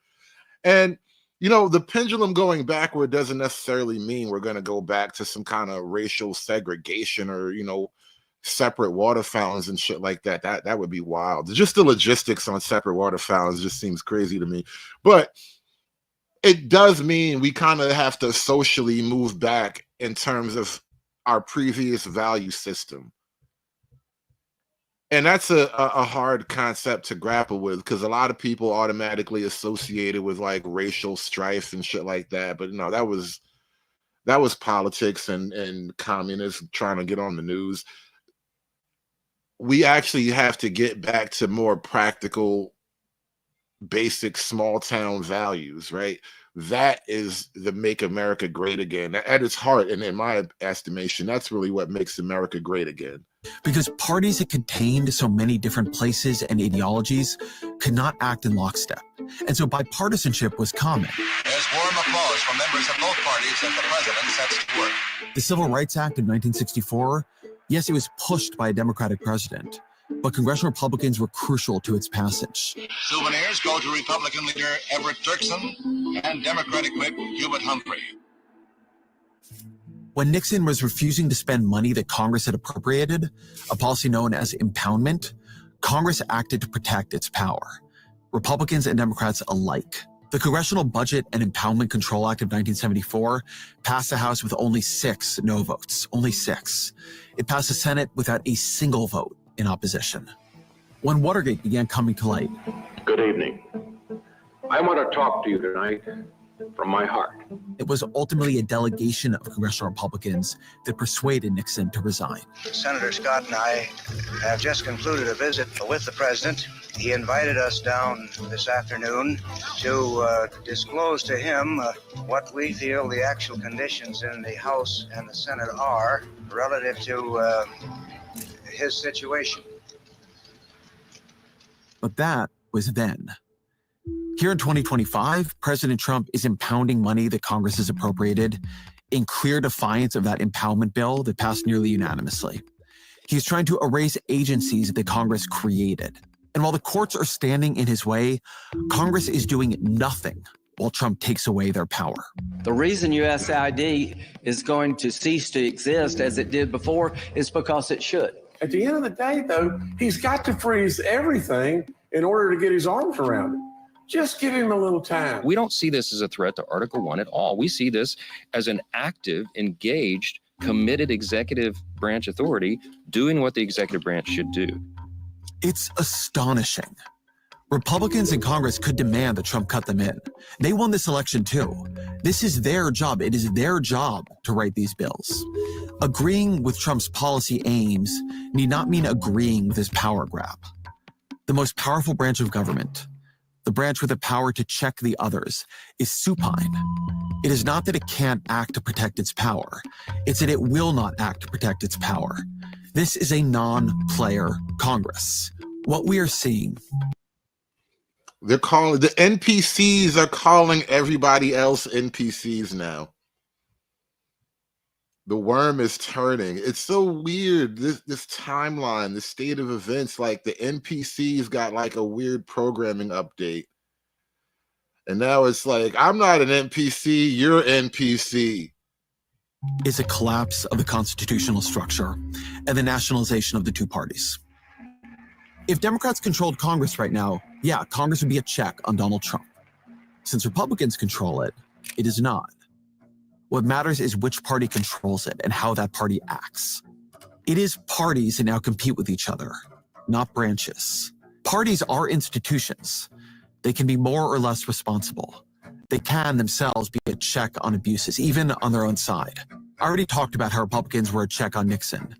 And you know, the pendulum going backward doesn't necessarily mean we're going to go back to some kind of racial segregation or, you know, separate water fountains and shit like that. That would be wild. Just the logistics on separate water fountains just seems crazy to me. But it does mean we kind of have to socially move back in terms of our previous value system. And that's a hard concept to grapple with, because a lot of people automatically associate it with like racial strife and shit like that. But no, that was politics and communists trying to get on the news. We actually have to get back to more practical, basic small town values, right? That is the make America great again. At its heart, and in my estimation, that's really what makes America great again. Because parties that contained so many different places and ideologies could not act in lockstep. And so bipartisanship was common. There's warm applause from members of both parties as the president sets to work. The Civil Rights Act of 1964, yes, it was pushed by a Democratic president, but congressional Republicans were crucial to its passage. Souvenirs go to Republican leader Everett Dirksen and Democratic whip Hubert Humphrey. When Nixon was refusing to spend money that Congress had appropriated, a policy known as impoundment, Congress acted to protect its power. Republicans and Democrats alike. The Congressional Budget and Impoundment Control Act of 1974 passed the House with only 6 no votes, only 6. It passed the Senate without a single vote in opposition. When Watergate began coming to light. Good evening. I want to talk to you tonight from my heart. It was ultimately a delegation of congressional Republicans that persuaded Nixon to resign. Senator Scott and I have just concluded a visit with the president. He invited us down this afternoon to disclose to him what we feel the actual conditions in the House and the Senate are relative to his situation. But that was then. Here in 2025, President Trump is impounding money that Congress has appropriated in clear defiance of that impoundment bill that passed nearly unanimously. He's trying to erase agencies that Congress created. And while the courts are standing in his way, Congress is doing nothing while Trump takes away their power. The reason USAID is going to cease to exist as it did before is because it should. At the end of the day, though, he's got to freeze everything in order to get his arms around it. Just give him a little time. We don't see this as a threat to Article 1 at all. We see this as an active, engaged, committed executive branch authority doing what the executive branch should do. It's astonishing. Republicans in Congress could demand that Trump cut them in. They won this election too. This is their job. It is their job to write these bills. Agreeing with Trump's policy aims need not mean agreeing with his power grab. The most powerful branch of government, the branch with the power to check the others, is supine. It is not that it can't act to protect its power. It's that it will not act to protect its power. This is a non-player Congress. What we are seeing. They're calling, the NPCs are calling everybody else NPCs now. The worm is turning. It's so weird, this timeline, the state of events. Like the NPCs got like a weird programming update. And now it's like, I'm not an NPC, you're NPC. Is a collapse of the constitutional structure and the nationalization of the two parties. If Democrats controlled Congress right now, yeah, Congress would be a check on Donald Trump. Since Republicans control it, it is not. What matters is which party controls it and how that party acts. It is parties that now compete with each other, not branches. Parties are institutions. They can be more or less responsible. They can themselves be a check on abuses, even on their own side. I already talked about how Republicans were a check on Nixon.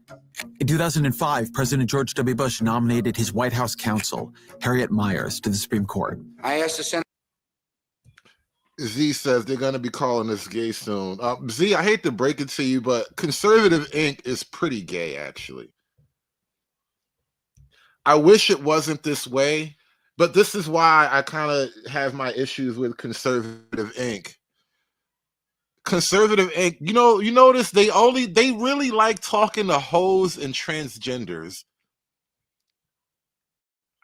In 2005, President George W. Bush nominated his White House counsel, Harriet Miers, to the Supreme Court. I asked the Senate. Z says they're going to be calling us gay soon. Z, I hate to break it to you, but Conservative Inc. is pretty gay, actually. I wish it wasn't this way, but this is why I kind of have my issues with Conservative Inc. Conservative Inc. You notice they really like talking to hoes and transgenders.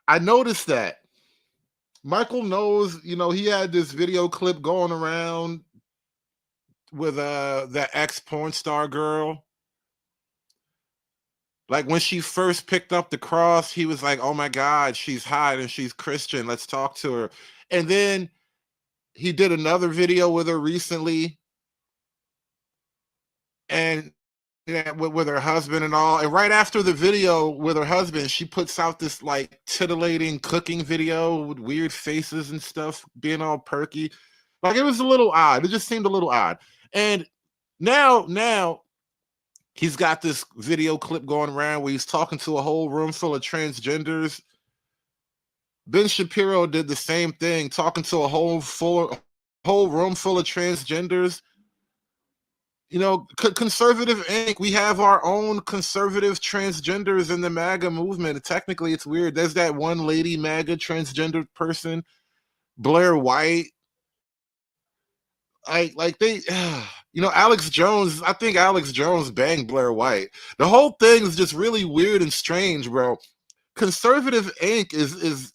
I noticed that. Michael knows, he had this video clip going around with that ex-porn star girl. Like when she first picked up the cross, he was like, oh my God, she's hot and she's Christian. Let's talk to her. And then he did another video with her recently. And with her husband and all. And right after the video with her husband, she puts out this like titillating cooking video with weird faces and stuff, being all perky. Like it was a little odd. It just seemed a little odd. And now he's got this video clip going around where he's talking to a whole room full of transgenders. Ben Shapiro did the same thing, talking to a whole room full of transgenders. Conservative Inc., we have our own conservative transgenders in the MAGA movement. Technically, it's weird. There's that one lady MAGA transgender person, Blair White. Alex Jones, I think Alex Jones banged Blair White. The whole thing is just really weird and strange, bro. Conservative Inc. is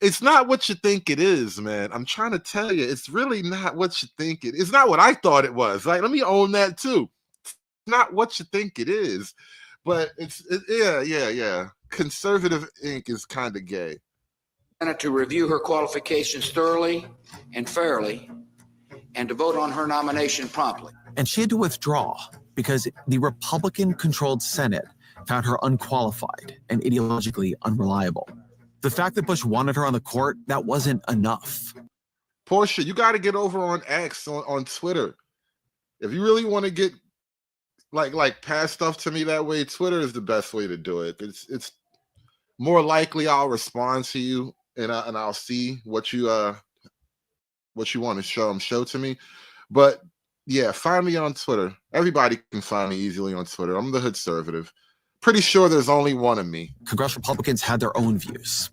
it's not what you think it is, man. I'm trying to tell you, it's really not what you think it is. It's not what I thought it was. Like, let me own that too. It's not what you think it is, but yeah. Conservative Inc. is kind of gay. To review her qualifications thoroughly and fairly, and to vote on her nomination promptly. And she had to withdraw because the Republican-controlled Senate found her unqualified and ideologically unreliable. The fact that Bush wanted her on the court, that wasn't enough. Portia, you got to get over on X, on Twitter. If you really want to get like pass stuff to me that way, Twitter is the best way to do it. It's more likely I'll respond to you and I'll see what you want to show to me. But yeah, find me on Twitter. Everybody can find me easily on Twitter. I'm the Hoodservative. Pretty sure there's only one of me. Congressional Republicans had their own views.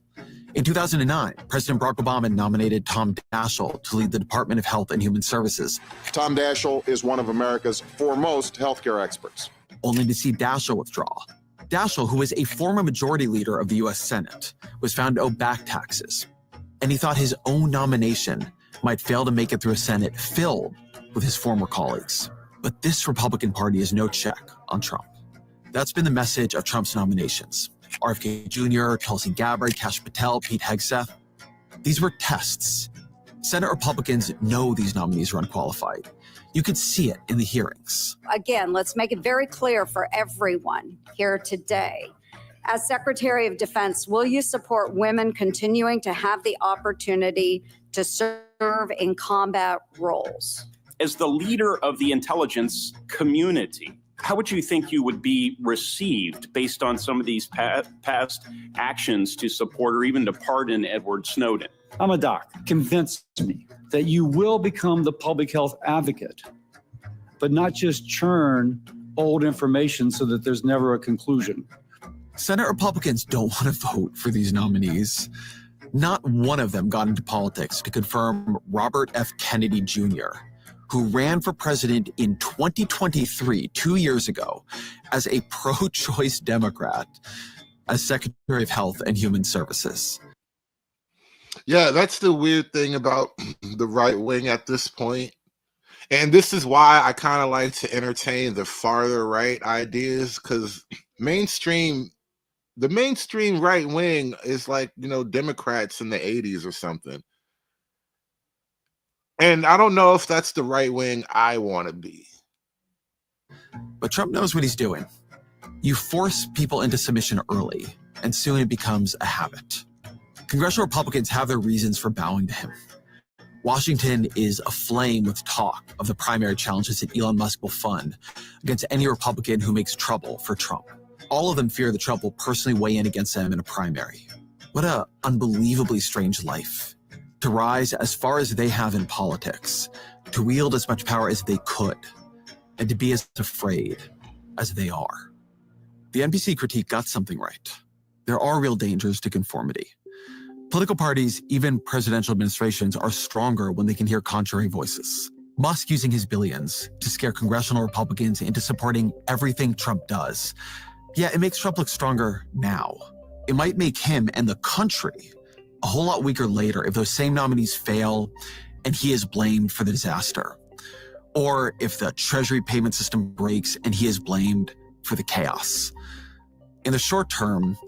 In 2009, President Barack Obama nominated Tom Daschle to lead the Department of Health and Human Services. Tom Daschle is one of America's foremost healthcare experts. Only to see Daschle withdraw. Daschle, who was a former majority leader of the U.S. Senate, was found to owe back taxes. And he thought his own nomination might fail to make it through a Senate filled with his former colleagues. But this Republican Party is no check on Trump. That's been the message of Trump's nominations. RFK Jr., Tulsi Gabbard, Kash Patel, Pete Hegseth. These were tests. Senate Republicans know these nominees are unqualified. You could see it in the hearings. Again, let's make it very clear for everyone here today. As Secretary of Defense, will you support women continuing to have the opportunity to serve in combat roles? As the leader of the intelligence community, how would you think you would be received based on some of these past actions to support or even to pardon Edward Snowden? I'm a doc. Convince me that you will become the public health advocate, but not just churn old information so that there's never a conclusion. Senate Republicans don't want to vote for these nominees. Not one of them got into politics to confirm Robert F. Kennedy Jr., who ran for president in 2023, 2 years ago, as a pro-choice Democrat, as Secretary of Health and Human Services. Yeah, that's the weird thing about the right wing at this point. And this is why I kind of like to entertain the farther right ideas, because mainstream The mainstream right wing is like, Democrats in the 80s or something. And I don't know if that's the right wing I want to be. But Trump knows what he's doing. You force people into submission early, and soon it becomes a habit. Congressional Republicans have their reasons for bowing to him. Washington is aflame with talk of the primary challenges that Elon Musk will fund against any Republican who makes trouble for Trump. All of them fear that Trump will personally weigh in against them in a primary. What an unbelievably strange life. To rise as far as they have in politics, to wield as much power as they could, and to be as afraid as they are. The NPC critique got something right. There are real dangers to conformity. Political parties, even presidential administrations, are stronger when they can hear contrary voices. Musk using his billions to scare congressional Republicans into supporting everything Trump does. Yeah, it makes Trump look stronger now. It might make him and the country a whole lot weaker later if those same nominees fail and he is blamed for the disaster. Or if the Treasury payment system breaks and he is blamed for the chaos. In the short term,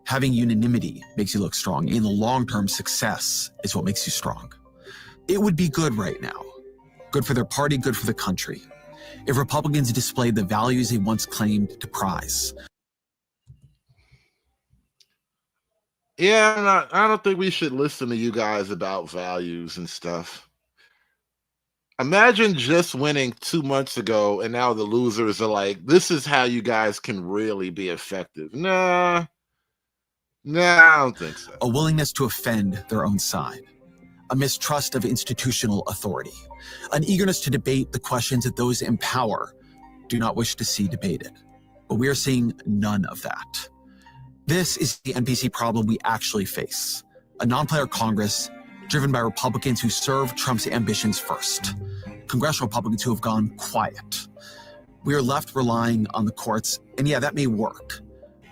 having unanimity makes you look strong. In the long term, success is what makes you strong. It would be good right now. Good for their party, good for the country. If Republicans displayed the values they once claimed to prize. Yeah, I don't think we should listen to you guys about values and stuff. Imagine just winning 2 months ago and now the losers are like, this is how you guys can really be effective. Nah, I don't think so. A willingness to offend their own side. A mistrust of institutional authority. An eagerness to debate the questions that those in power do not wish to see debated. But we are seeing none of that. This is the NPC problem we actually face. A non-player Congress driven by Republicans who serve Trump's ambitions first. Congressional Republicans who have gone quiet. We are left relying on the courts, and yeah, that may work.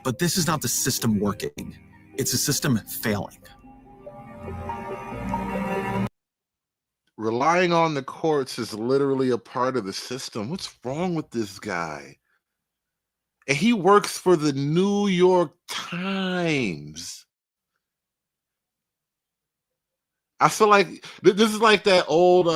But this is not the system working. It's a system failing. Relying on the courts is literally a part of the system. What's wrong with this guy? And he works for the New York Times. I feel like this is like that old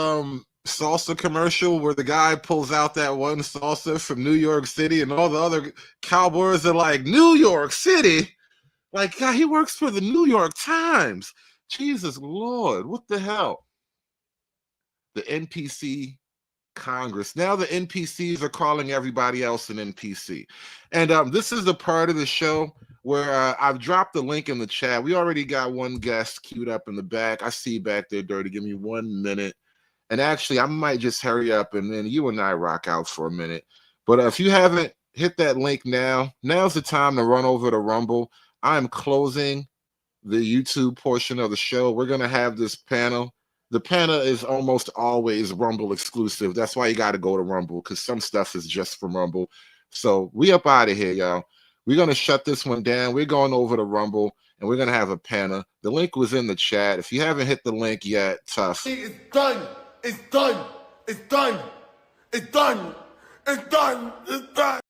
salsa commercial where the guy pulls out that one salsa from New York City and all the other cowboys are like, New York City? Like, God, he works for the New York Times. Jesus Lord, what the hell? The NPC Congress. Now the NPCs are calling everybody else an NPC. And this is the part of the show where I've dropped the link in the chat. We already got one guest queued up in the back. I see you back there, Dirty. Give me 1 minute. And actually, I might just hurry up and then you and I rock out for a minute. But if you haven't hit that link now, now's the time to run over to Rumble. I'm closing the YouTube portion of the show. We're going to have this panel. The panel is almost always Rumble exclusive. That's why you got to go to Rumble, because some stuff is just from Rumble. So we up out of here, y'all. We're going to shut this one down. We're going over to Rumble, and we're going to have a panel. The link was in the chat. If you haven't hit the link yet, tough. It's done. It's done. It's done. It's done. It's done. It's done.